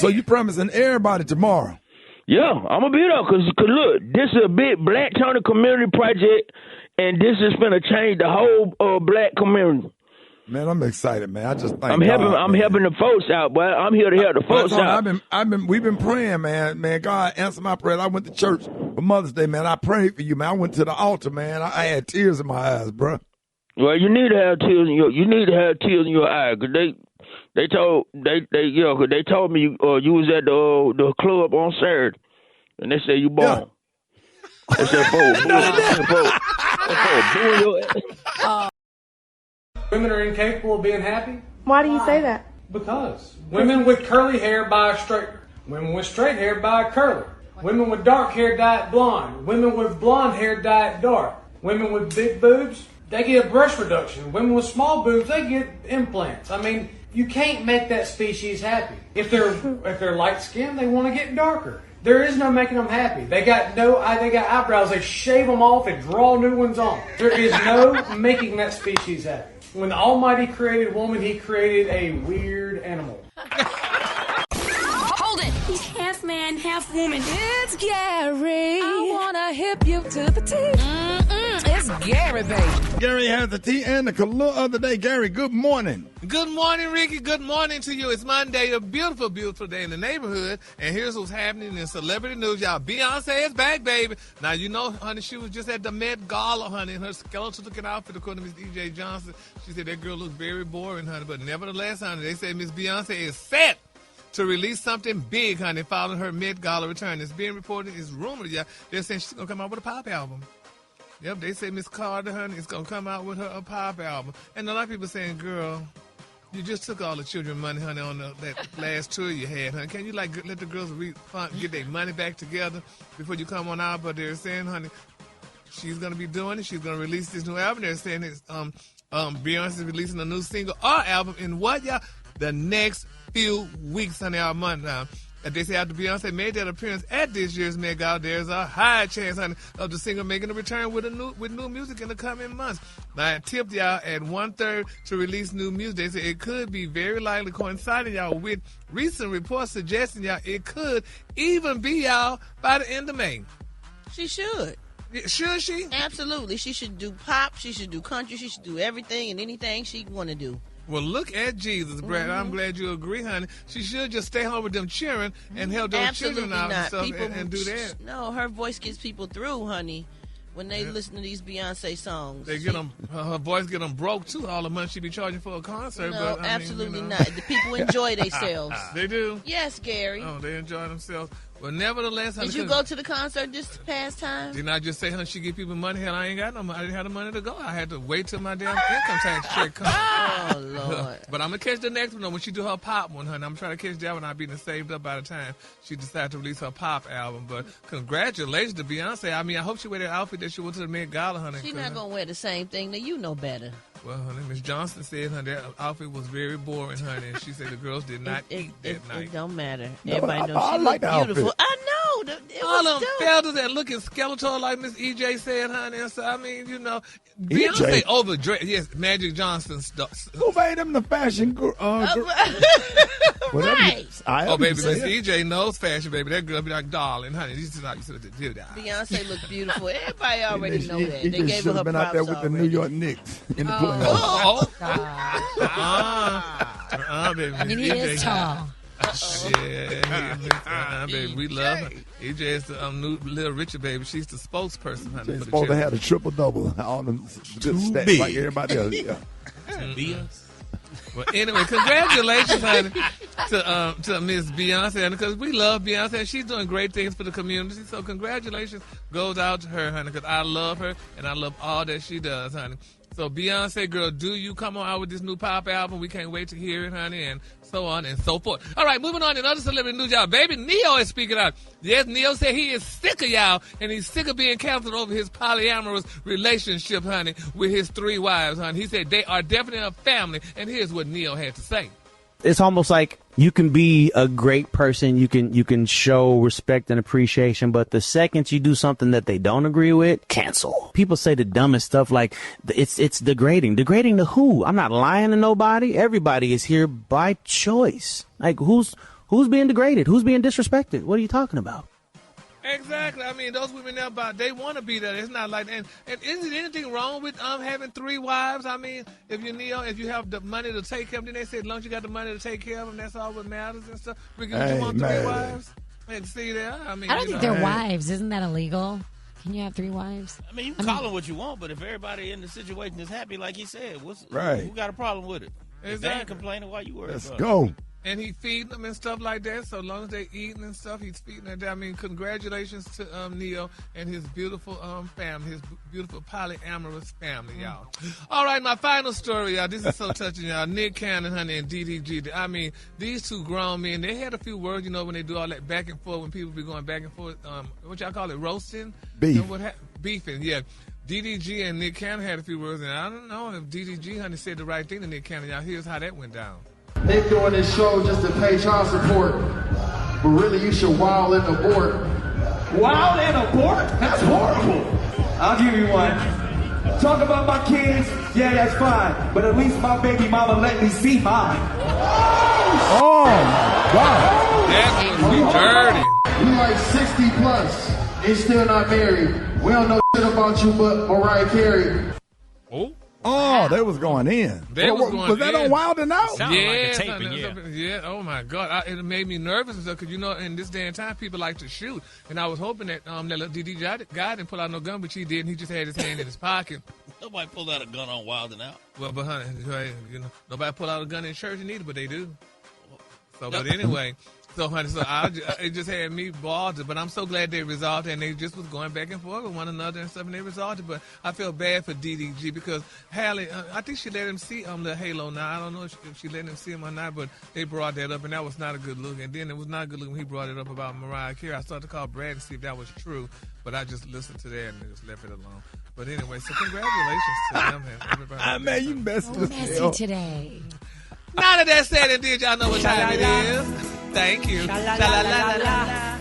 So you promising everybody tomorrow? Yeah, I'm gonna be there because look, this is a big Black Turner community project, and this is gonna change the whole Black community. Man, I'm excited, man. I just thank I'm God, helping the folks out, boy. I'm here to help the folks out. We've been praying, man. Man, God answered my prayer. I went to church for Mother's Day, man. I prayed for you, man. I went to the altar, man. I had tears in my eyes, bro. Well, you need to have tears in your eyes, cause they told me you was at the club on Saturday, and they said you born. Yeah. They said boo. Women are incapable of being happy. Why do you say that? Because women with curly hair buy a straightener. Women with straight hair buy a curler. Women with dark hair dye it blonde. Women with blonde hair dye it dark. Women with big boobs, they get a breast reduction. Women with small boobs, they get implants. I mean, you can't make that species happy. If they're light skinned, they want to get darker. There is no making them happy. They got eyebrows. They shave them off and draw new ones on. There is no making that species happy. When the Almighty created woman, He created a weird animal. Hold it! He's half man, half woman. It's Gary. I wanna hip you to the teeth. It's Gary, baby. Gary has the tea and the color of the day. Gary, good morning. Good morning, Ricky. Good morning to you. It's Monday, a beautiful, beautiful day in the neighborhood. And here's what's happening in celebrity news, y'all. Beyonce is back, baby. Now, you know, honey, she was just at the Met Gala, honey, in her skeletal-looking outfit, according to Miss E.J. Johnson. She said that girl looked very boring, honey. But nevertheless, honey, they say Miss Beyonce is set to release something big, honey, following her Met Gala return. It's being reported, it's rumored, y'all. They're saying she's going to come out with a pop album. Yep, they say Miss Carter, honey, is going to come out with her a pop album. And a lot of people saying, girl, you just took all the children money, honey, on that last tour you had, honey. Can you, like, let the girls get their money back together before you come on out? But they're saying, honey, she's going to be doing it. She's going to release this new album. They're saying it's, Beyonce's releasing a new single or album in what, y'all? The next few weeks, honey, our month now. And they say after Beyonce made that appearance at this year's Met Gala, there's a high chance, honey, of the singer making a return with new music in the coming months. Now, I tipped y'all at 1/3 to release new music. They say it could be very likely coinciding, y'all, with recent reports suggesting, y'all, it could even be, y'all, by the end of May. She should. Should she? Absolutely. She should do pop. She should do country. She should do everything and anything she want to do. Well, look at Jesus, Brad. I'm glad you agree, honey. She should just stay home with them cheering and help those children out and stuff and do that. No, her voice gets people through, honey, when they listen to these Beyonce songs. They get them, her voice get them broke, too, all the money she be charging for a concert. No, but, absolutely not. The people enjoy themselves. They do? Yes, Gary. Oh, they enjoy themselves. Well, nevertheless, honey, did you go to the concert this past time? Didn't I just say, honey, she give people money? Hell, I ain't got no money. I didn't have the money to go. I had to wait till my damn income tax check comes. Oh, Lord. But I'm going to catch the next one when she do her pop one, honey. I'm trying to catch that one. I'll be saved up by the time she decided to release her pop album. But congratulations to Beyonce. I mean, I hope she wear that outfit that she went to the Met Gala, honey. She's not going to wear the same thing. Now, you know better. Well, honey, Miss Johnson said, honey, that outfit was very boring, honey. And she said the girls did not eat that night. It don't matter. Everybody knows she looked beautiful. I know. All them feathers that looking skeletal, like Miss E.J. said, honey. And so, I mean, you know, Beyonce overdressed. Yes, Magic Johnson stuff. Who made them the fashion girl? Right. Oh, baby, Miss E.J. knows fashion, baby. That girl be like, darling, honey. You just not used to do that. Beyonce looked beautiful. Everybody already know that. They gave her should have been out there with the New York Knicks in the playoffs. Baby. He is tall. Yeah, baby, we love her. EJ is the new Little Richard, baby. She's the spokesperson, honey. She's supposed to have a triple-double. All them good stats like everybody else. Yeah. Well, anyway, congratulations, honey, to Miss Beyonce, because we love Beyonce. She's doing great things for the community. So congratulations goes out to her, honey, because I love her and I love all that she does, honey. So Beyonce, girl, do you come on out with this new pop album? We can't wait to hear it, honey, and so on and so forth. All right, moving on in other celebrity news, y'all. Baby Neo is speaking out. Yes, Neo said he is sick of y'all, and he's sick of being canceled over his polyamorous relationship, honey, with his 3 wives, honey. He said they are definitely a family, and here's what Neo had to say. It's almost like you can be a great person, you can show respect and appreciation, but the second you do something that they don't agree with, cancel. People say the dumbest stuff like it's degrading. Degrading to who? I'm not lying to nobody. Everybody is here by choice. Like who's being degraded? Who's being disrespected? What are you talking about? Exactly. I mean, those women there, they want to be there. It's not like, and isn't anything wrong with having 3 wives? I mean, if you have the money to take care of them, then they say, as long as you got the money to take care of them, that's all what matters and stuff. Ricky, would you want 3 wives? And see there? I mean, I don't think they're wives. Isn't that illegal? Can you have 3 wives? I mean, you can call them what you want, but if everybody in the situation is happy, like he said, who got a problem with it? If they ain't complaining, why you worried Let's about go. it? And he feeding them and stuff like that. So as long as they eating and stuff, he's feeding them. I mean, congratulations to Neo and his beautiful family, his beautiful polyamorous family, y'all. All right, my final story, y'all. This is so touching, y'all. Nick Cannon, honey, and DDG. I mean, these 2 grown men, they had a few words, you know, when they do all that back and forth, when people be going back and forth, what y'all call it, roasting? Beef. Beefing, yeah. DDG and Nick Cannon had a few words, and I don't know if DDG, honey, said the right thing to Nick Cannon. Y'all, here's how that went down. Nick doing this show just to pay child support, but really you should wild and abort. Wild and abort? That's horrible. I'll give you one. Talk about my kids, yeah, that's fine. But at least my baby mama let me see mine. Oh, my God. That would be dirty. You like 60 plus and still not married. We don't know shit about you but Mariah Carey. Oh, they was going in. Was that on Wild and Out? Yeah. Oh my God, it made me nervous and stuff because you know, in this day and time, people like to shoot, and I was hoping that that little DD guy didn't pull out no gun, but he did, and he just had his hand in his pocket. Nobody pulled out a gun on Wild and Out. Well, but honey, you know, nobody pulled out a gun in church either, but they do. So, but anyway. So, honey, it just had me bothered, but I'm so glad they resolved it, and they just was going back and forth with one another and stuff, and they resolved it. But I feel bad for DDG because Hallie, I think she let him see the Halo now. I don't know if she let him see him or not, but they brought that up, and that was not a good look. And then it was not a good look when he brought it up about Mariah Carey. I started to call Brad and see if that was true, but I just listened to that and just left it alone. But anyway, so congratulations to them and everybody. Man, you messy today. None of that said and did. Y'all know what time it is. Thank you. Sha-la-la-la-la.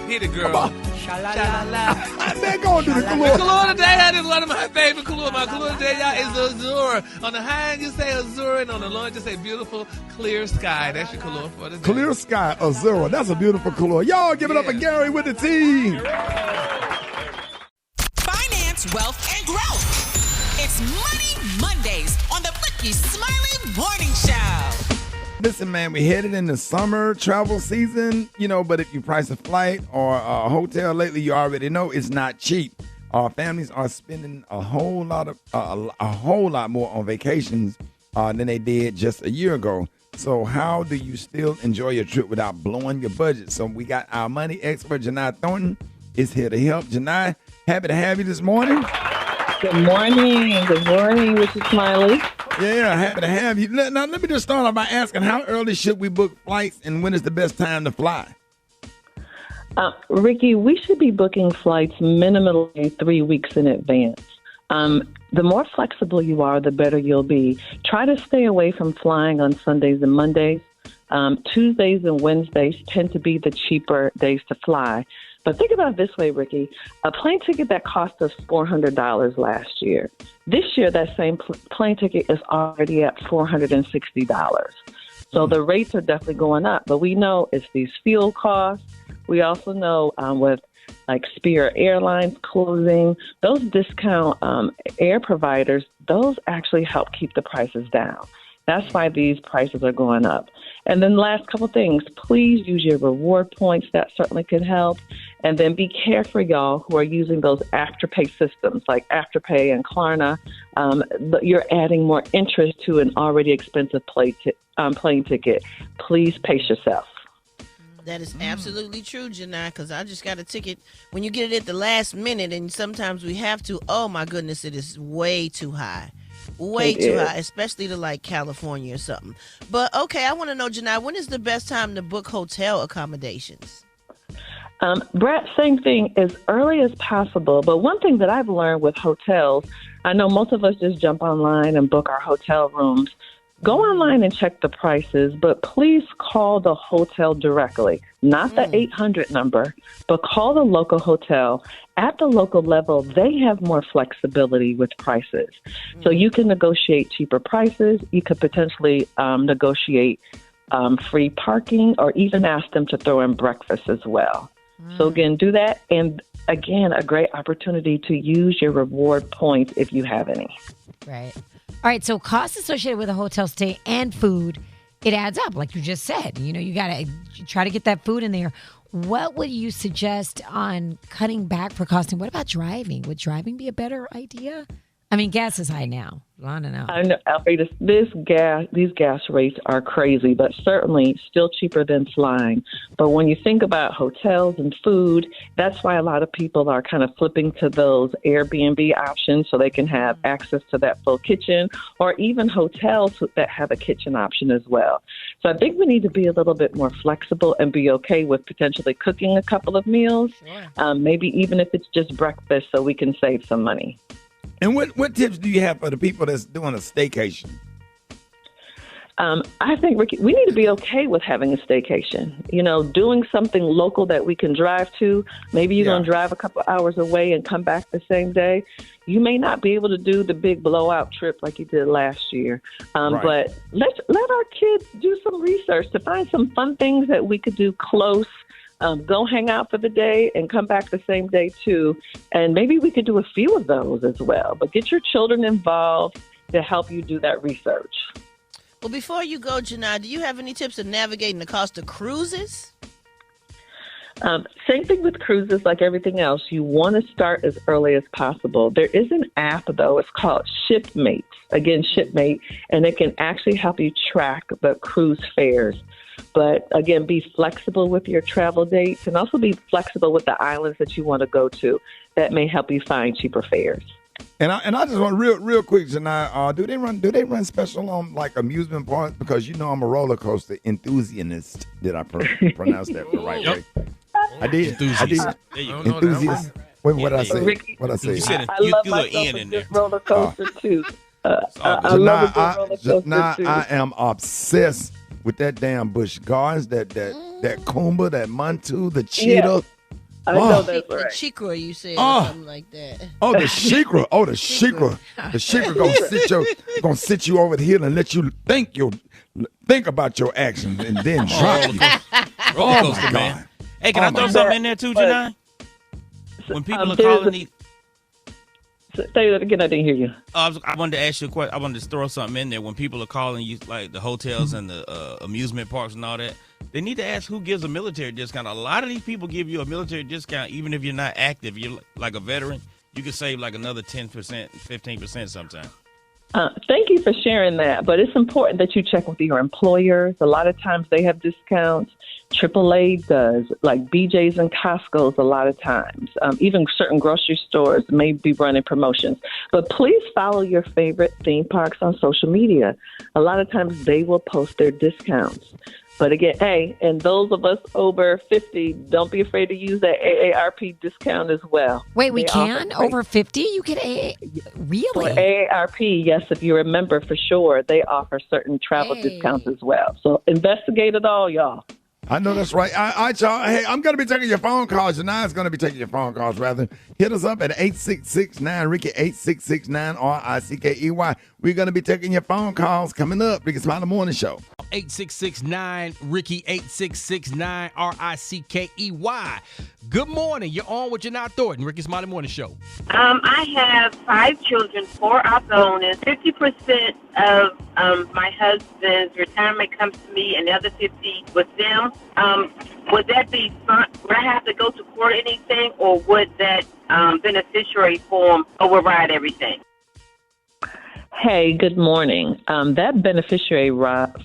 Hit it, girl. Sha-la-la-la. Man, go do the The color today, that is one of my favorite color. My color today, y'all, is azure. On the high end, you say azure, and on the low end, you say beautiful, clear sky. That's your color for the day. Clear sky, azure. That's a beautiful color. Y'all give it up for Gary with the team. Finance, wealth, and growth. It's Money Mondays on the Rickey Smiley Morning Show. Listen, man, we headed into summer travel season, you know, but if you price a flight or a hotel lately, you already know it's not cheap. Our families are spending a whole lot more on vacations than they did just a year ago. So how do you still enjoy your trip without blowing your budget? So we got our money expert, Jini Thornton, is here to help. Jini, happy to have you this morning. Good morning. Good morning, Rickey Smiley. Yeah, happy to have you. Now, let me just start off by asking, how early should we book flights and when is the best time to fly? Ricky, we should be booking flights minimally 3 weeks in advance. The more flexible you are, the better you'll be. Try to stay away from flying on Sundays and Mondays. Tuesdays and Wednesdays tend to be the cheaper days to fly. But think about it this way, Ricky. A plane ticket that cost us $400 last year. This year, that same plane ticket is already at $460. So the rates are definitely going up. But we know it's these fuel costs. We also know with like Spirit Airlines closing, those discount air providers, those actually help keep the prices down. That's why these prices are going up. And then last couple things, please use your reward points. That certainly can help. And then be careful, y'all, who are using those Afterpay systems like Afterpay and Klarna. You're adding more interest to an already expensive plane ticket. Please pace yourself. That is absolutely true, Jini, because I just got a ticket. When you get it at the last minute, and sometimes we have to, oh, my goodness, it is way too high. Way too high, especially to like California or something. But, okay, I want to know, Jini, when is the best time to book hotel accommodations? Brat, same thing, as early as possible. But one thing that I've learned with hotels, I know most of us just jump online and book our hotel rooms. Go online and check the prices, but please call the hotel directly, not the 800 number, but call the local hotel. At the local level, they have more flexibility with prices. So you can negotiate cheaper prices. You could potentially negotiate free parking, or even ask them to throw in breakfast as well. So again, do that. And again, a great opportunity to use your reward points if you have any. Right. All right. So costs associated with a hotel stay and food, it adds up, like you just said. You know, you got to try to get that food in there. What would you suggest on cutting back for costing? What about driving? Would driving be a better idea? I mean, gas is high now. I don't know. I know, Alfred, these gas rates are crazy, but certainly still cheaper than flying. But when you think about hotels and food, that's why a lot of people are kind of flipping to those Airbnb options so they can have access to that full kitchen, or even hotels that have a kitchen option as well. So I think we need to be a little bit more flexible and be okay with potentially cooking a couple of meals, maybe even if it's just breakfast, so we can save some money. And what tips do you have for the people that's doing a staycation? I think, Ricky, we need to be okay with having a staycation. You know, doing something local that we can drive to. Maybe you're going to drive a couple hours away and come back the same day. You may not be able to do the big blowout trip like you did last year. But let our kids do some research to find some fun things that we could do close. Go hang out for the day and come back the same day, too. And maybe we could do a few of those as well. But get your children involved to help you do that research. Well, before you go, Jini, do you have any tips of navigating the cost of cruises? Same thing with cruises, like everything else. You want to start as early as possible. There is an app, though. It's called Shipmate. Again, Shipmate. And it can actually help you track the cruise fares. But again, be flexible with your travel dates and also be flexible with the islands that you want to go to. That may help you find cheaper fares. And I just want real quick, Jani, do they run special on like amusement parks? Because you know I'm a roller coaster enthusiast. Did I pronounce that the right way? I did. Enthusiast. Enthusiast. What did I say? What I say? You said I love you threw an myself N in this there. roller coaster too. I love a good roller coaster too. I am obsessed with that damn Busch Gardens, that Kumba, that Montu, the Cheetah. I know that's right. The Chikra, you said, or something like that. Oh, the Shikra. Oh, the Shikra. The Shikra gonna sit you over the hill and let you think about your actions and then drop you. Roller coaster, man. Hey, can I throw something in there too, Jani? When people are calling these. Say that again. I didn't hear you. I wanted to ask you a question. I wanted to throw something in there. When people are calling you, like the hotels and the amusement parks and all that, they need to ask who gives a military discount. A lot of these people give you a military discount, even if you're not active. You're like a veteran. You could save like another 10%, 15% sometimes. Thank you for sharing that. But it's important that you check with your employers. A lot of times they have discounts. AAA does, like BJ's and Costco's a lot of times. Even certain grocery stores may be running promotions. But please follow your favorite theme parks on social media. A lot of times they will post their discounts. But again, and those of us over 50, don't be afraid to use that AARP discount as well. Wait, we can? Over 50? You get really? For AARP, yes, if you remember for sure, they offer certain travel discounts as well. So investigate it all, y'all. I know that's right. Y'all. Hey, I'm going to be taking your phone calls. Jani's going to be taking your phone calls, rather. Hit us up at 866-9-RICKY, 866-9-RICKEY. We're going to be taking your phone calls coming up. Rickey Smiley Morning Show. 866-9-RICKY, 866-9-RICKEY. Good morning. You're on with Jini Thornton, Rickey Smiley Morning Show. I have 5 children, 4 of my own, and 50% of my husband's retirement comes to me, and the other 50 with them. Would that be fun? Would I have to go to court or anything, or would that beneficiary form override everything? Hey, good morning. That beneficiary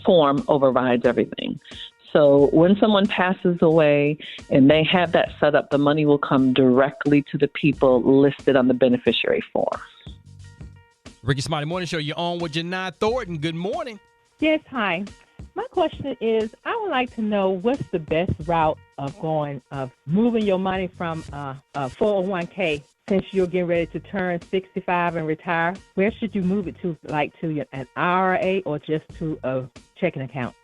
form overrides everything. So when someone passes away and they have that set up, the money will come directly to the people listed on the beneficiary form. Rickey Smiley Morning Show, you're on with Jini Thornton. Good morning. Yes, hi. My question is, I would like to know what's the best route of moving your money from a 401k since you're getting ready to turn 65 and retire. Where should you move it to, like to an IRA or just to a checking account?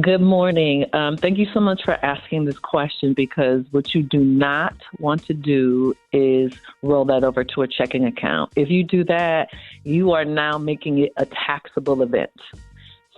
Good morning. Thank you so much for asking this question, because what you do not want to do is roll that over to a checking account. If you do that, you are now making it a taxable event.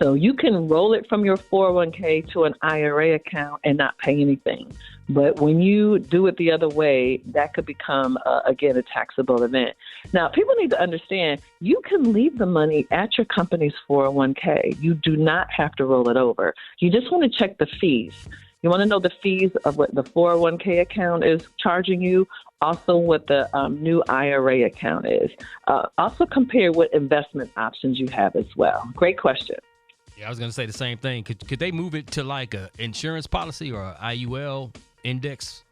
So you can roll it from your 401k to an IRA account and not pay anything. But when you do it the other way, that could become, again, a taxable event. Now, people need to understand you can leave the money at your company's 401k. You do not have to roll it over. You just want to check the fees. You want to know the fees of what the 401k account is charging you, also what the new IRA account is. Also compare what investment options you have as well. Great question. Yeah, I was going to say the same thing. Could they move it to like a insurance policy or a IUL index?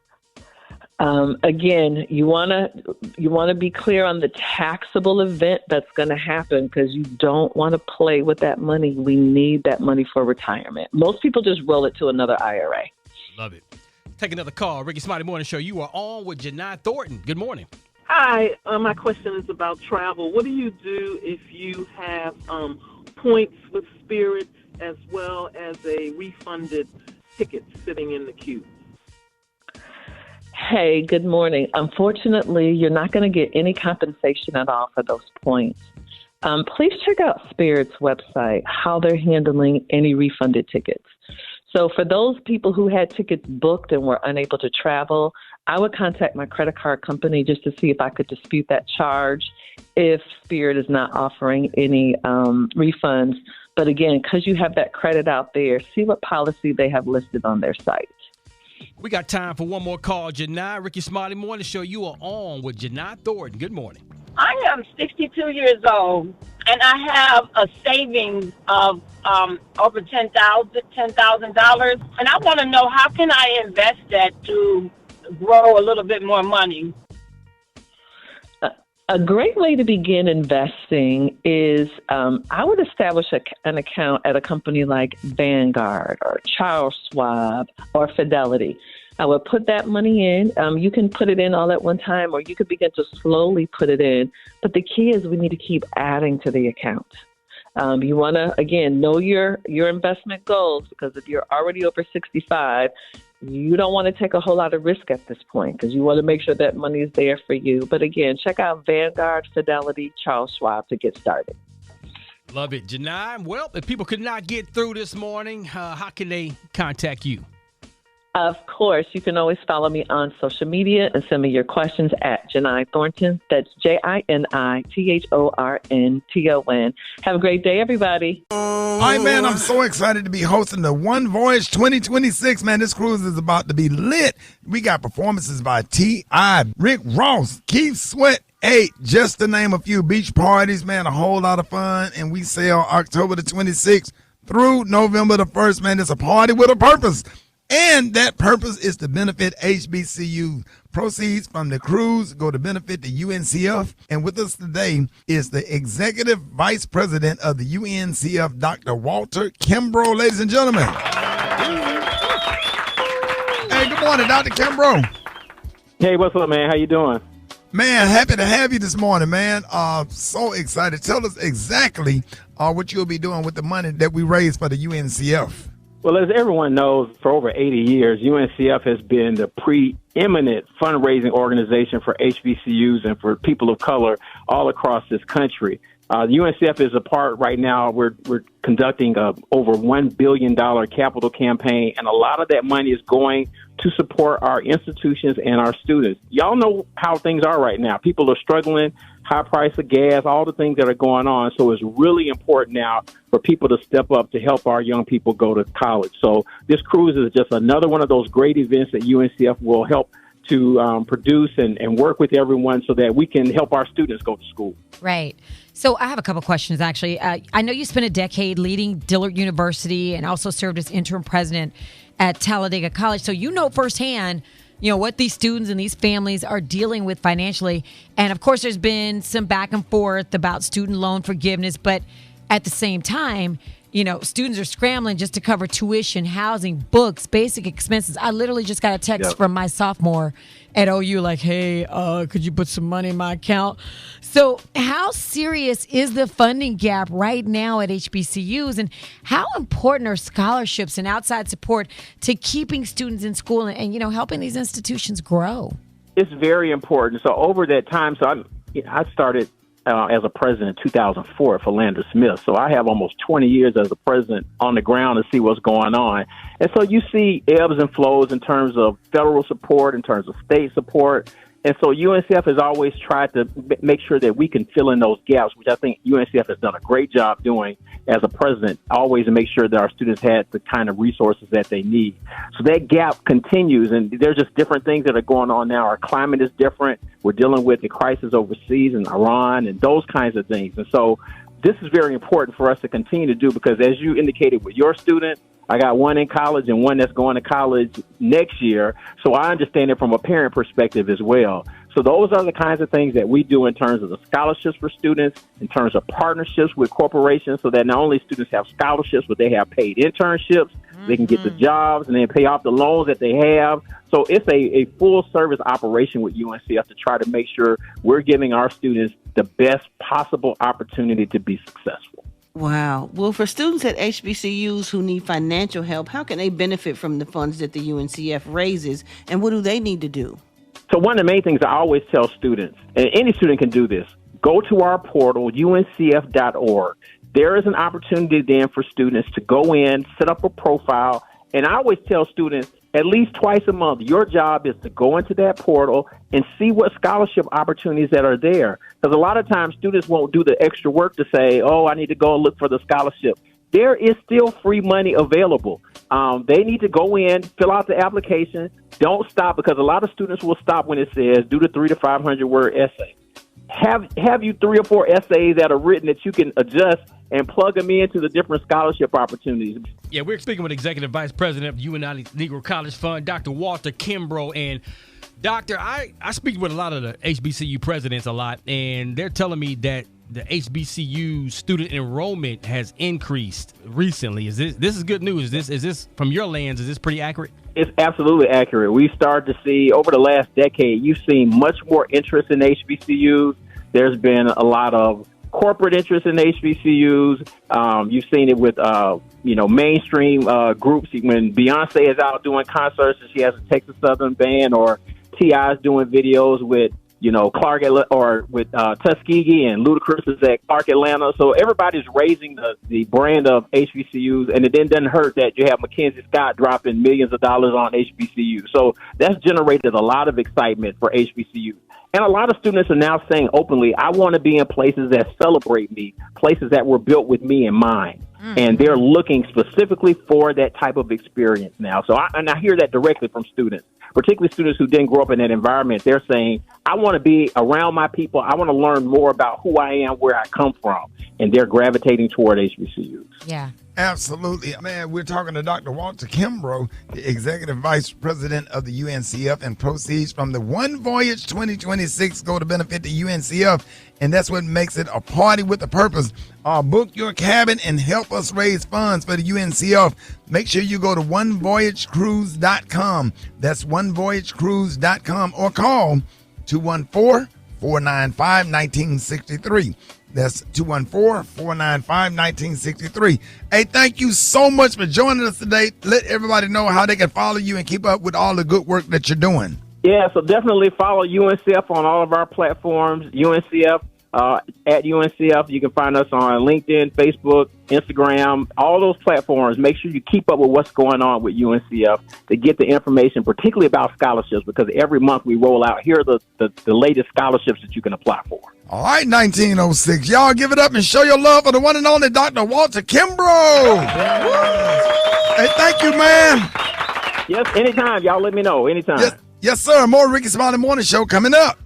Again, you want to be clear on the taxable event that's going to happen, because you don't want to play with that money. We need that money for retirement. Most people just roll it to another IRA. Love it. Take another call. Rickey Smiley Morning Show. You are on with Jini Thornton. Good morning. Hi. My question is about travel. What do you do if you have points with Spirit as well as a refunded ticket sitting in the queue? Hey, good morning. Unfortunately, you're not going to get any compensation at all for those points. Please check out Spirit's website, how they're handling any refunded tickets. So for those people who had tickets booked and were unable to travel, I would contact my credit card company just to see if I could dispute that charge if Spirit is not offering any refunds. But again, because you have that credit out there, see what policy they have listed on their site. We got time for one more call. Jini, Rickey Smiley Morning Show. You are on with Jini Thornton. Good morning. I am 62 years old, and I have a savings of over $10,000, and I want to know, how can I invest that to grow a little bit more money? A great way to begin investing is I would establish an account at a company like Vanguard or Charles Schwab or Fidelity. I would put that money in. You can put it in all at one time, or you could begin to slowly put it in. But the key is we need to keep adding to the account. You want to, again, know your investment goals, because if you're already over 65, you don't want to take a whole lot of risk at this point, because you want to make sure that money is there for you. But again, check out Vanguard, Fidelity, Charles Schwab to get started. Love it. Jini, well, if people could not get through this morning, how can they contact you? Of course, you can always follow me on social media and send me your questions at Jini Thornton. That's JiniThornton. Have a great day, everybody. All right, man, I'm so excited to be hosting the One Voyage 2026. Man, this cruise is about to be lit. We got performances by T.I., Rick Ross, Keith Sweat, 8, just to name a few. Beach parties, man, a whole lot of fun. And we sail October the 26th through November the 1st. Man, it's a party with a purpose. And that purpose is to benefit HBCU. Proceeds from the cruise go to benefit the UNCF. And with us today is the Executive Vice President of the UNCF, Dr. Walter Kimbrough, ladies and gentlemen. Hey, good morning, Dr. Kimbrough. Hey, what's up, man? How you doing? Man, happy to have you this morning, man. So excited. Tell us exactly what you'll be doing with the money that we raised for the UNCF. Well, as everyone knows, for over 80 years, UNCF has been the preeminent fundraising organization for HBCUs and for people of color all across this country. UNCF is a part right now. We're conducting a over $1 billion capital campaign, and a lot of that money is going to support our institutions and our students. Y'all know how things are right now. People are struggling, high price of gas, all the things that are going on. So it's really important now for people to step up to help our young people go to college. So this cruise is just another one of those great events that UNCF will help to produce and work with everyone so that we can help our students go to school. Right. So I have a couple questions, actually. I know you spent a decade leading Dillard University and also served as interim president at Talladega College. So you know firsthand, what these students and these families are dealing with financially. And, of course, there's been some back and forth about student loan forgiveness. But at the same time, students are scrambling just to cover tuition, housing, books, basic expenses. I literally just got a text from my sophomore at OU like, hey, could you put some money in my account? So how serious is the funding gap right now at HBCUs, and how important are scholarships and outside support to keeping students in school and helping these institutions grow? It's very important. So over that time, I started as a president in 2004 for Philander Smith. So I have almost 20 years as a president on the ground to see what's going on. And so you see ebbs and flows in terms of federal support, in terms of state support. And so UNCF has always tried to make sure that we can fill in those gaps, which I think UNCF has done a great job doing as a president, always to make sure that our students had the kind of resources that they need. So that gap continues, and there's just different things that are going on now. Our climate is different. We're dealing with the crisis overseas in Iran and those kinds of things. And so this is very important for us to continue to do because, as you indicated with your student, I got one in college and one that's going to college next year. So I understand it from a parent perspective as well. So those are the kinds of things that we do in terms of the scholarships for students, in terms of partnerships with corporations, so that not only students have scholarships, but they have paid internships. They can get the jobs and then pay off the loans that they have. So it's a full service operation with UNCF to try to make sure we're giving our students the best possible opportunity to be successful. Wow. Well, for students at HBCUs who need financial help, how can they benefit from the funds that the UNCF raises, and what do they need to do? So one of the main things I always tell students, and any student can do this, go to our portal, uncf.org. There is an opportunity then for students to go in, set up a profile, and I always tell students, at least twice a month, your job is to go into that portal and see what scholarship opportunities that are there. Because a lot of times students won't do the extra work to say, oh, I need to go and look for the scholarship. There is still free money available. They need to go in, fill out the application. Don't stop, because a lot of students will stop when it says do the 300 to 500 word essay. Have you 3 or 4 essays that are written that you can adjust and plug them into the different scholarship opportunities. Yeah, we're speaking with Executive Vice President of UNI Negro College Fund, Dr. Walter Kimbrough. And Doctor, I speak with a lot of the HBCU presidents a lot, and they're telling me that the HBCU student enrollment has increased recently. This is good news? Is this from your lens? Is this pretty accurate? It's absolutely accurate. We started to see over the last decade, you've seen much more interest in HBCUs. There's been a lot of corporate interest in HBCUs. You've seen it with, mainstream groups. When Beyonce is out doing concerts and she has a Texas Southern band, or T.I. is doing videos with, Clark or with Tuskegee, and Ludacris is at Clark Atlanta. So everybody's raising the brand of HBCUs, and it then doesn't hurt that you have Mackenzie Scott dropping millions of dollars on HBCUs. So that's generated a lot of excitement for HBCUs. And a lot of students are now saying openly, I want to be in places that celebrate me, places that were built with me in mind. And they're looking specifically for that type of experience now. So I hear that directly from students, particularly students who didn't grow up in that environment. They're saying, I want to be around my people. I want to learn more about who I am, where I come from. And they're gravitating toward HBCUs. Yeah. Absolutely. Man, we're talking to Dr. Walter Kimbrough, the Executive Vice President of the UNCF, and proceeds from the One Voyage 2026 go to benefit the UNCF, and that's what makes it a party with a purpose. Book your cabin and help us raise funds for the UNCF. Make sure you go to onevoyagecruise.com. That's onevoyagecruise.com, or call 214-495-1963. That's 214-495-1963. Hey, thank you so much for joining us today. Let everybody know how they can follow you and keep up with all the good work that you're doing. Yeah, so definitely follow UNCF on all of our platforms. UNCF, at UNCF. You can find us on LinkedIn, Facebook, Instagram, all those platforms. Make sure you keep up with what's going on with UNCF to get the information, particularly about scholarships, because every month we roll out, here are the latest scholarships that you can apply for. All right, 1906. Y'all give it up and show your love for the one and only Dr. Walter Kimbrough. Hey, thank you, man. Yes, anytime. Y'all let me know. Anytime. Yes, sir. More Rickey Smiley Morning Show coming up.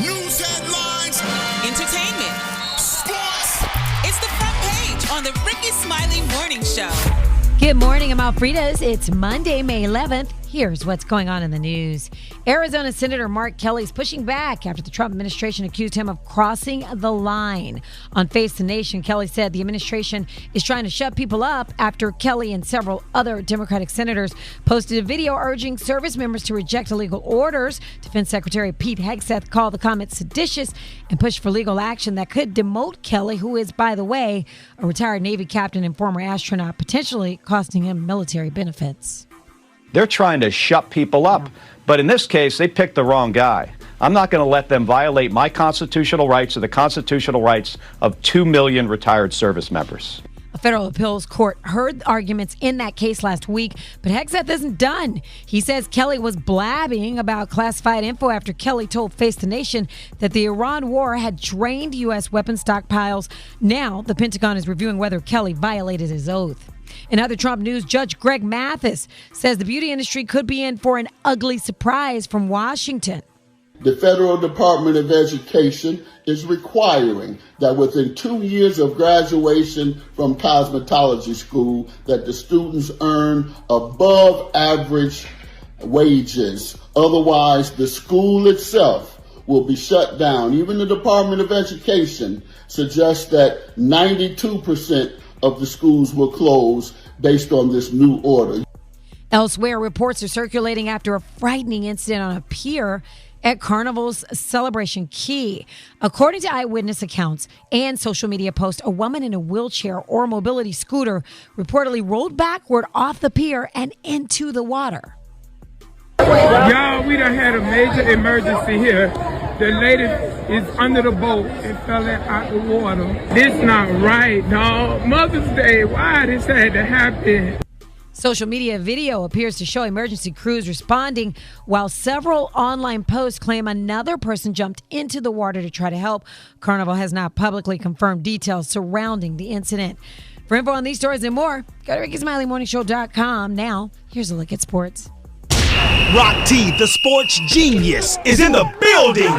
News headlines, entertainment, sports. It's the front page on the Rickey Smiley Morning Show. Good morning, I'm Alfreda's. It's Monday, May 11th. Here's what's going on in the news. Arizona Senator Mark Kelly is pushing back after the Trump administration accused him of crossing the line. On Face the Nation, Kelly said the administration is trying to shut people up after Kelly and several other Democratic senators posted a video urging service members to reject illegal orders. Defense Secretary Pete Hegseth called the comments seditious and pushed for legal action that could demote Kelly, who is, by the way, a retired Navy captain and former astronaut, potentially costing him military benefits. They're trying to shut people up. But in this case, they picked the wrong guy. I'm not going to let them violate my constitutional rights or the constitutional rights of 2 million retired service members. A federal appeals court heard arguments in that case last week, but Hegseth isn't done. He says Kelly was blabbing about classified info after Kelly told Face the Nation that the Iran war had drained U.S. weapons stockpiles. Now, the Pentagon is reviewing whether Kelly violated his oath. In other Trump news, Judge Greg Mathis says the beauty industry could be in for an ugly surprise from Washington. The Federal Department of Education is requiring that within 2 years of graduation from cosmetology school, that the students earn above average wages. Otherwise, the school itself will be shut down. Even the Department of Education suggests that 92% of the schools will close based on this new order. Elsewhere, reports are circulating after a frightening incident on a pier at Carnival's Celebration Key. According to eyewitness accounts and social media posts, a woman in a wheelchair or mobility scooter reportedly rolled backward off the pier and into the water. Y'all, we done had a major emergency here. The lady is under the boat and fell out the water. This not right, dog. Mother's Day, why this had to happen? Social media video appears to show emergency crews responding, while several online posts claim another person jumped into the water to try to help. Carnival has not publicly confirmed details surrounding the incident. For info on these stories and more, go to RickeySmileyMorningShow.com. Now, here's a look at sports. Rock T, the sports genius, is in the building.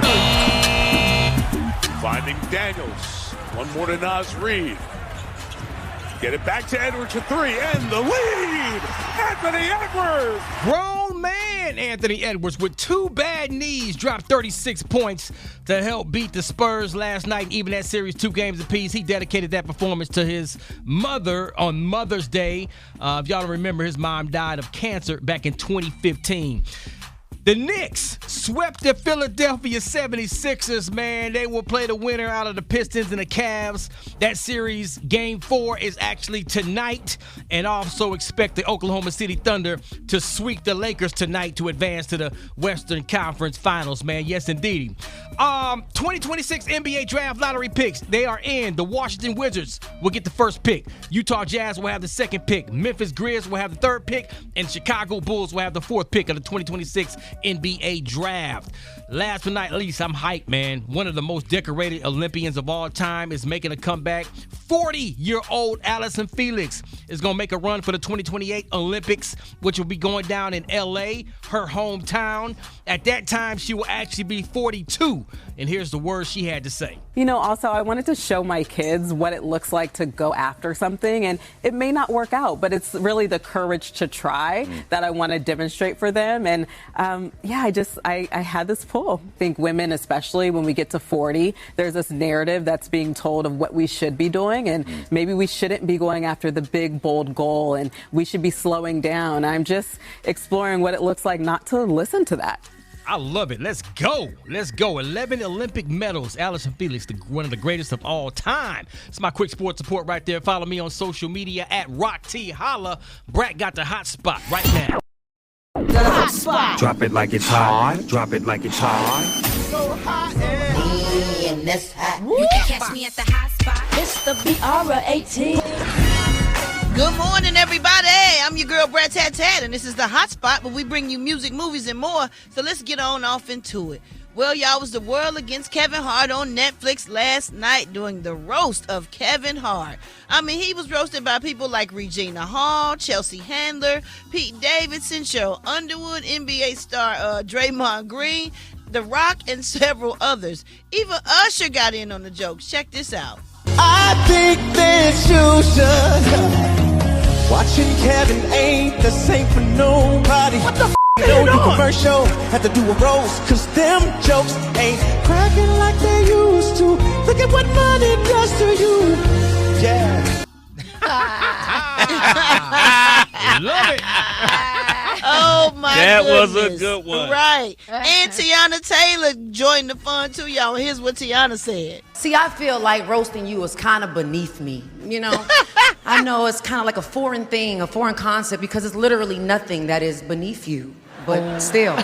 Finding Daniels. One more to Nas Reed. Get it back to Edwards for three, and the lead! Anthony Edwards! Grown man Anthony Edwards with 2 bad knees dropped 36 points to help beat the Spurs last night. Even that series 2 games apiece. He dedicated that performance to his mother on Mother's Day. If y'all remember, his mom died of cancer back in 2015. The Knicks swept the Philadelphia 76ers, man. They will play the winner out of the Pistons and the Cavs. That series, Game 4, is actually tonight. And also expect the Oklahoma City Thunder to sweep the Lakers tonight to advance to the Western Conference Finals, man. Yes, indeed. 2026 NBA Draft Lottery picks, they are in. The Washington Wizards will get the first pick. Utah Jazz will have the second pick. Memphis Grizz will have the third pick. And Chicago Bulls will have the fourth pick of the 2026 NBA Draft. Last but not least, I'm hyped, man. One of the most decorated Olympians of all time is making a comeback. 40-year-old Allison Felix is going to make a run for the 2028 Olympics, which will be going down in L.A., her hometown. At that time, she will actually be 42. And here's the words she had to say. You know, also, I wanted to show my kids what it looks like to go after something, and it may not work out, but it's really the courage to try that I want to demonstrate for them. And I had this pull. I think women, especially when we get to 40, there's this narrative that's being told of what we should be doing, and maybe we shouldn't be going after the big, bold goal, and we should be slowing down. I'm just exploring what it looks like not to listen to that. I love it. Let's go. Let's go. 11 Olympic medals. Allison Felix, one of the greatest of all time. It's my quick sports report right there. Follow me on social media at Rock T. Holla. Brat got the hot spot right now. The hot spot. Drop it like it's hot. Drop it like it's hot. So hot and that's hot. You can catch me at the hot spot. It's the BR18. Good morning, everybody. I'm your girl, Brat, and this is the hot spot where we bring you music, movies, and more. So let's get on off into it. Well, y'all, was The World Against Kevin Hart on Netflix last night doing the roast of Kevin Hart. I mean, he was roasted by people like Regina Hall, Chelsea Handler, Pete Davidson, Cheryl Underwood, NBA star Draymond Green, The Rock, and several others. Even Usher got in on the jokes. Check this out. I think that you should. Watching Kevin ain't the same for nobody. What the f*** don't do commercial, have to do a roast, cause them jokes ain't cracking like they used to. Look at what money does to you. Yeah. Love it. Oh my that goodness. was a good one. Right. And Tiana Taylor joined the fun too, y'all. Here's what Tiana said. See, I feel like roasting you is kind of beneath me, you know? I know it's kind of like a foreign thing, a foreign concept, because it's literally nothing that is beneath you. But still,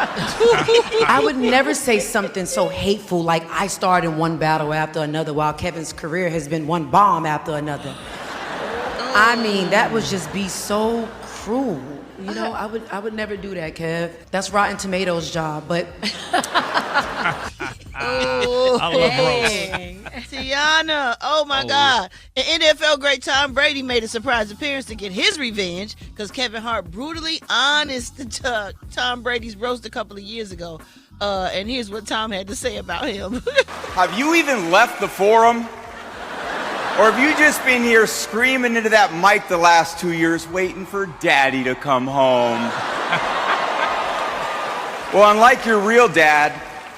I would never say something so hateful like I starred in one battle after another while Kevin's career has been one bomb after another. I mean, that would just be so cruel. You know, I would never do that, Kev. That's Rotten Tomatoes' job, but... Oh, I love roast. Tiana, oh my God. And NFL great Tom Brady made a surprise appearance to get his revenge because Kevin Hart brutally honest to Tom Brady's roast a couple of years ago. And here's what Tom had to say about him. Have you even left the forum? Or have you just been here screaming into that mic the last 2 years waiting for daddy to come home? Well, unlike your real dad,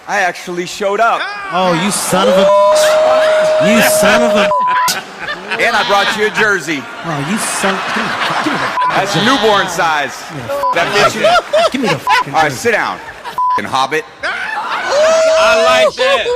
I actually showed up. Oh, you son of a You son of a And I brought you a jersey. Oh, you son give me That's newborn size. That bitch. Give me the fucking All right, sit down, f***ing hobbit. I like that.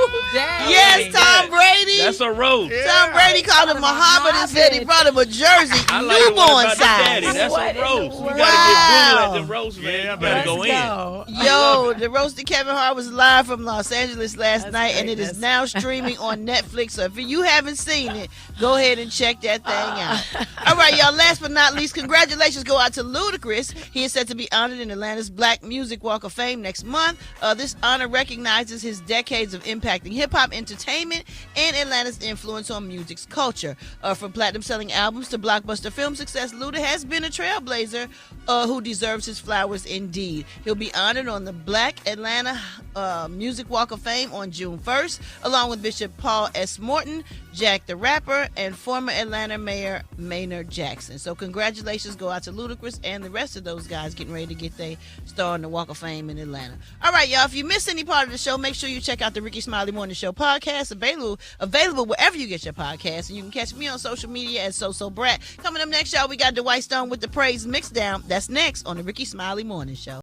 Yes, Tom Brady. That's a roast. Tom Brady called him a hobbit and said he brought him a jersey, I like the one newborn about the size. daddy. That's a roast. You Wow. gotta get blue at the roast, man. You better go in. Yo, the roasted Kevin Hart was live from Los Angeles last night, and it is now streaming on Netflix. So if you haven't seen it, go ahead and check that thing out. All right, y'all. Last but not least, congratulations go out to Ludacris. He is set to be honored in Atlanta's Black Music Walk of Fame next month. This honor recognizes his decades of impacting hip-hop entertainment and Atlanta's influence on music's culture. From platinum-selling albums to blockbuster film success, Luda has been a trailblazer who deserves his flowers indeed. He'll be honored on the Black Atlanta Music Walk of Fame on June 1st, along with Bishop Paul S. Morton, Jack the Rapper, and former Atlanta Mayor Maynard Jackson. So congratulations go out to Ludacris and the rest of those guys getting ready to get their star on the Walk of Fame in Atlanta. All right, y'all, if you missed any part of the show, make sure you check out the Rickey Smiley Morning Show podcast, available wherever you get your podcasts. And you can catch me on social media at Brat. Coming up next, y'all, we got Dwight Stone with the Praise Mixdown. That's next on the Rickey Smiley Morning Show.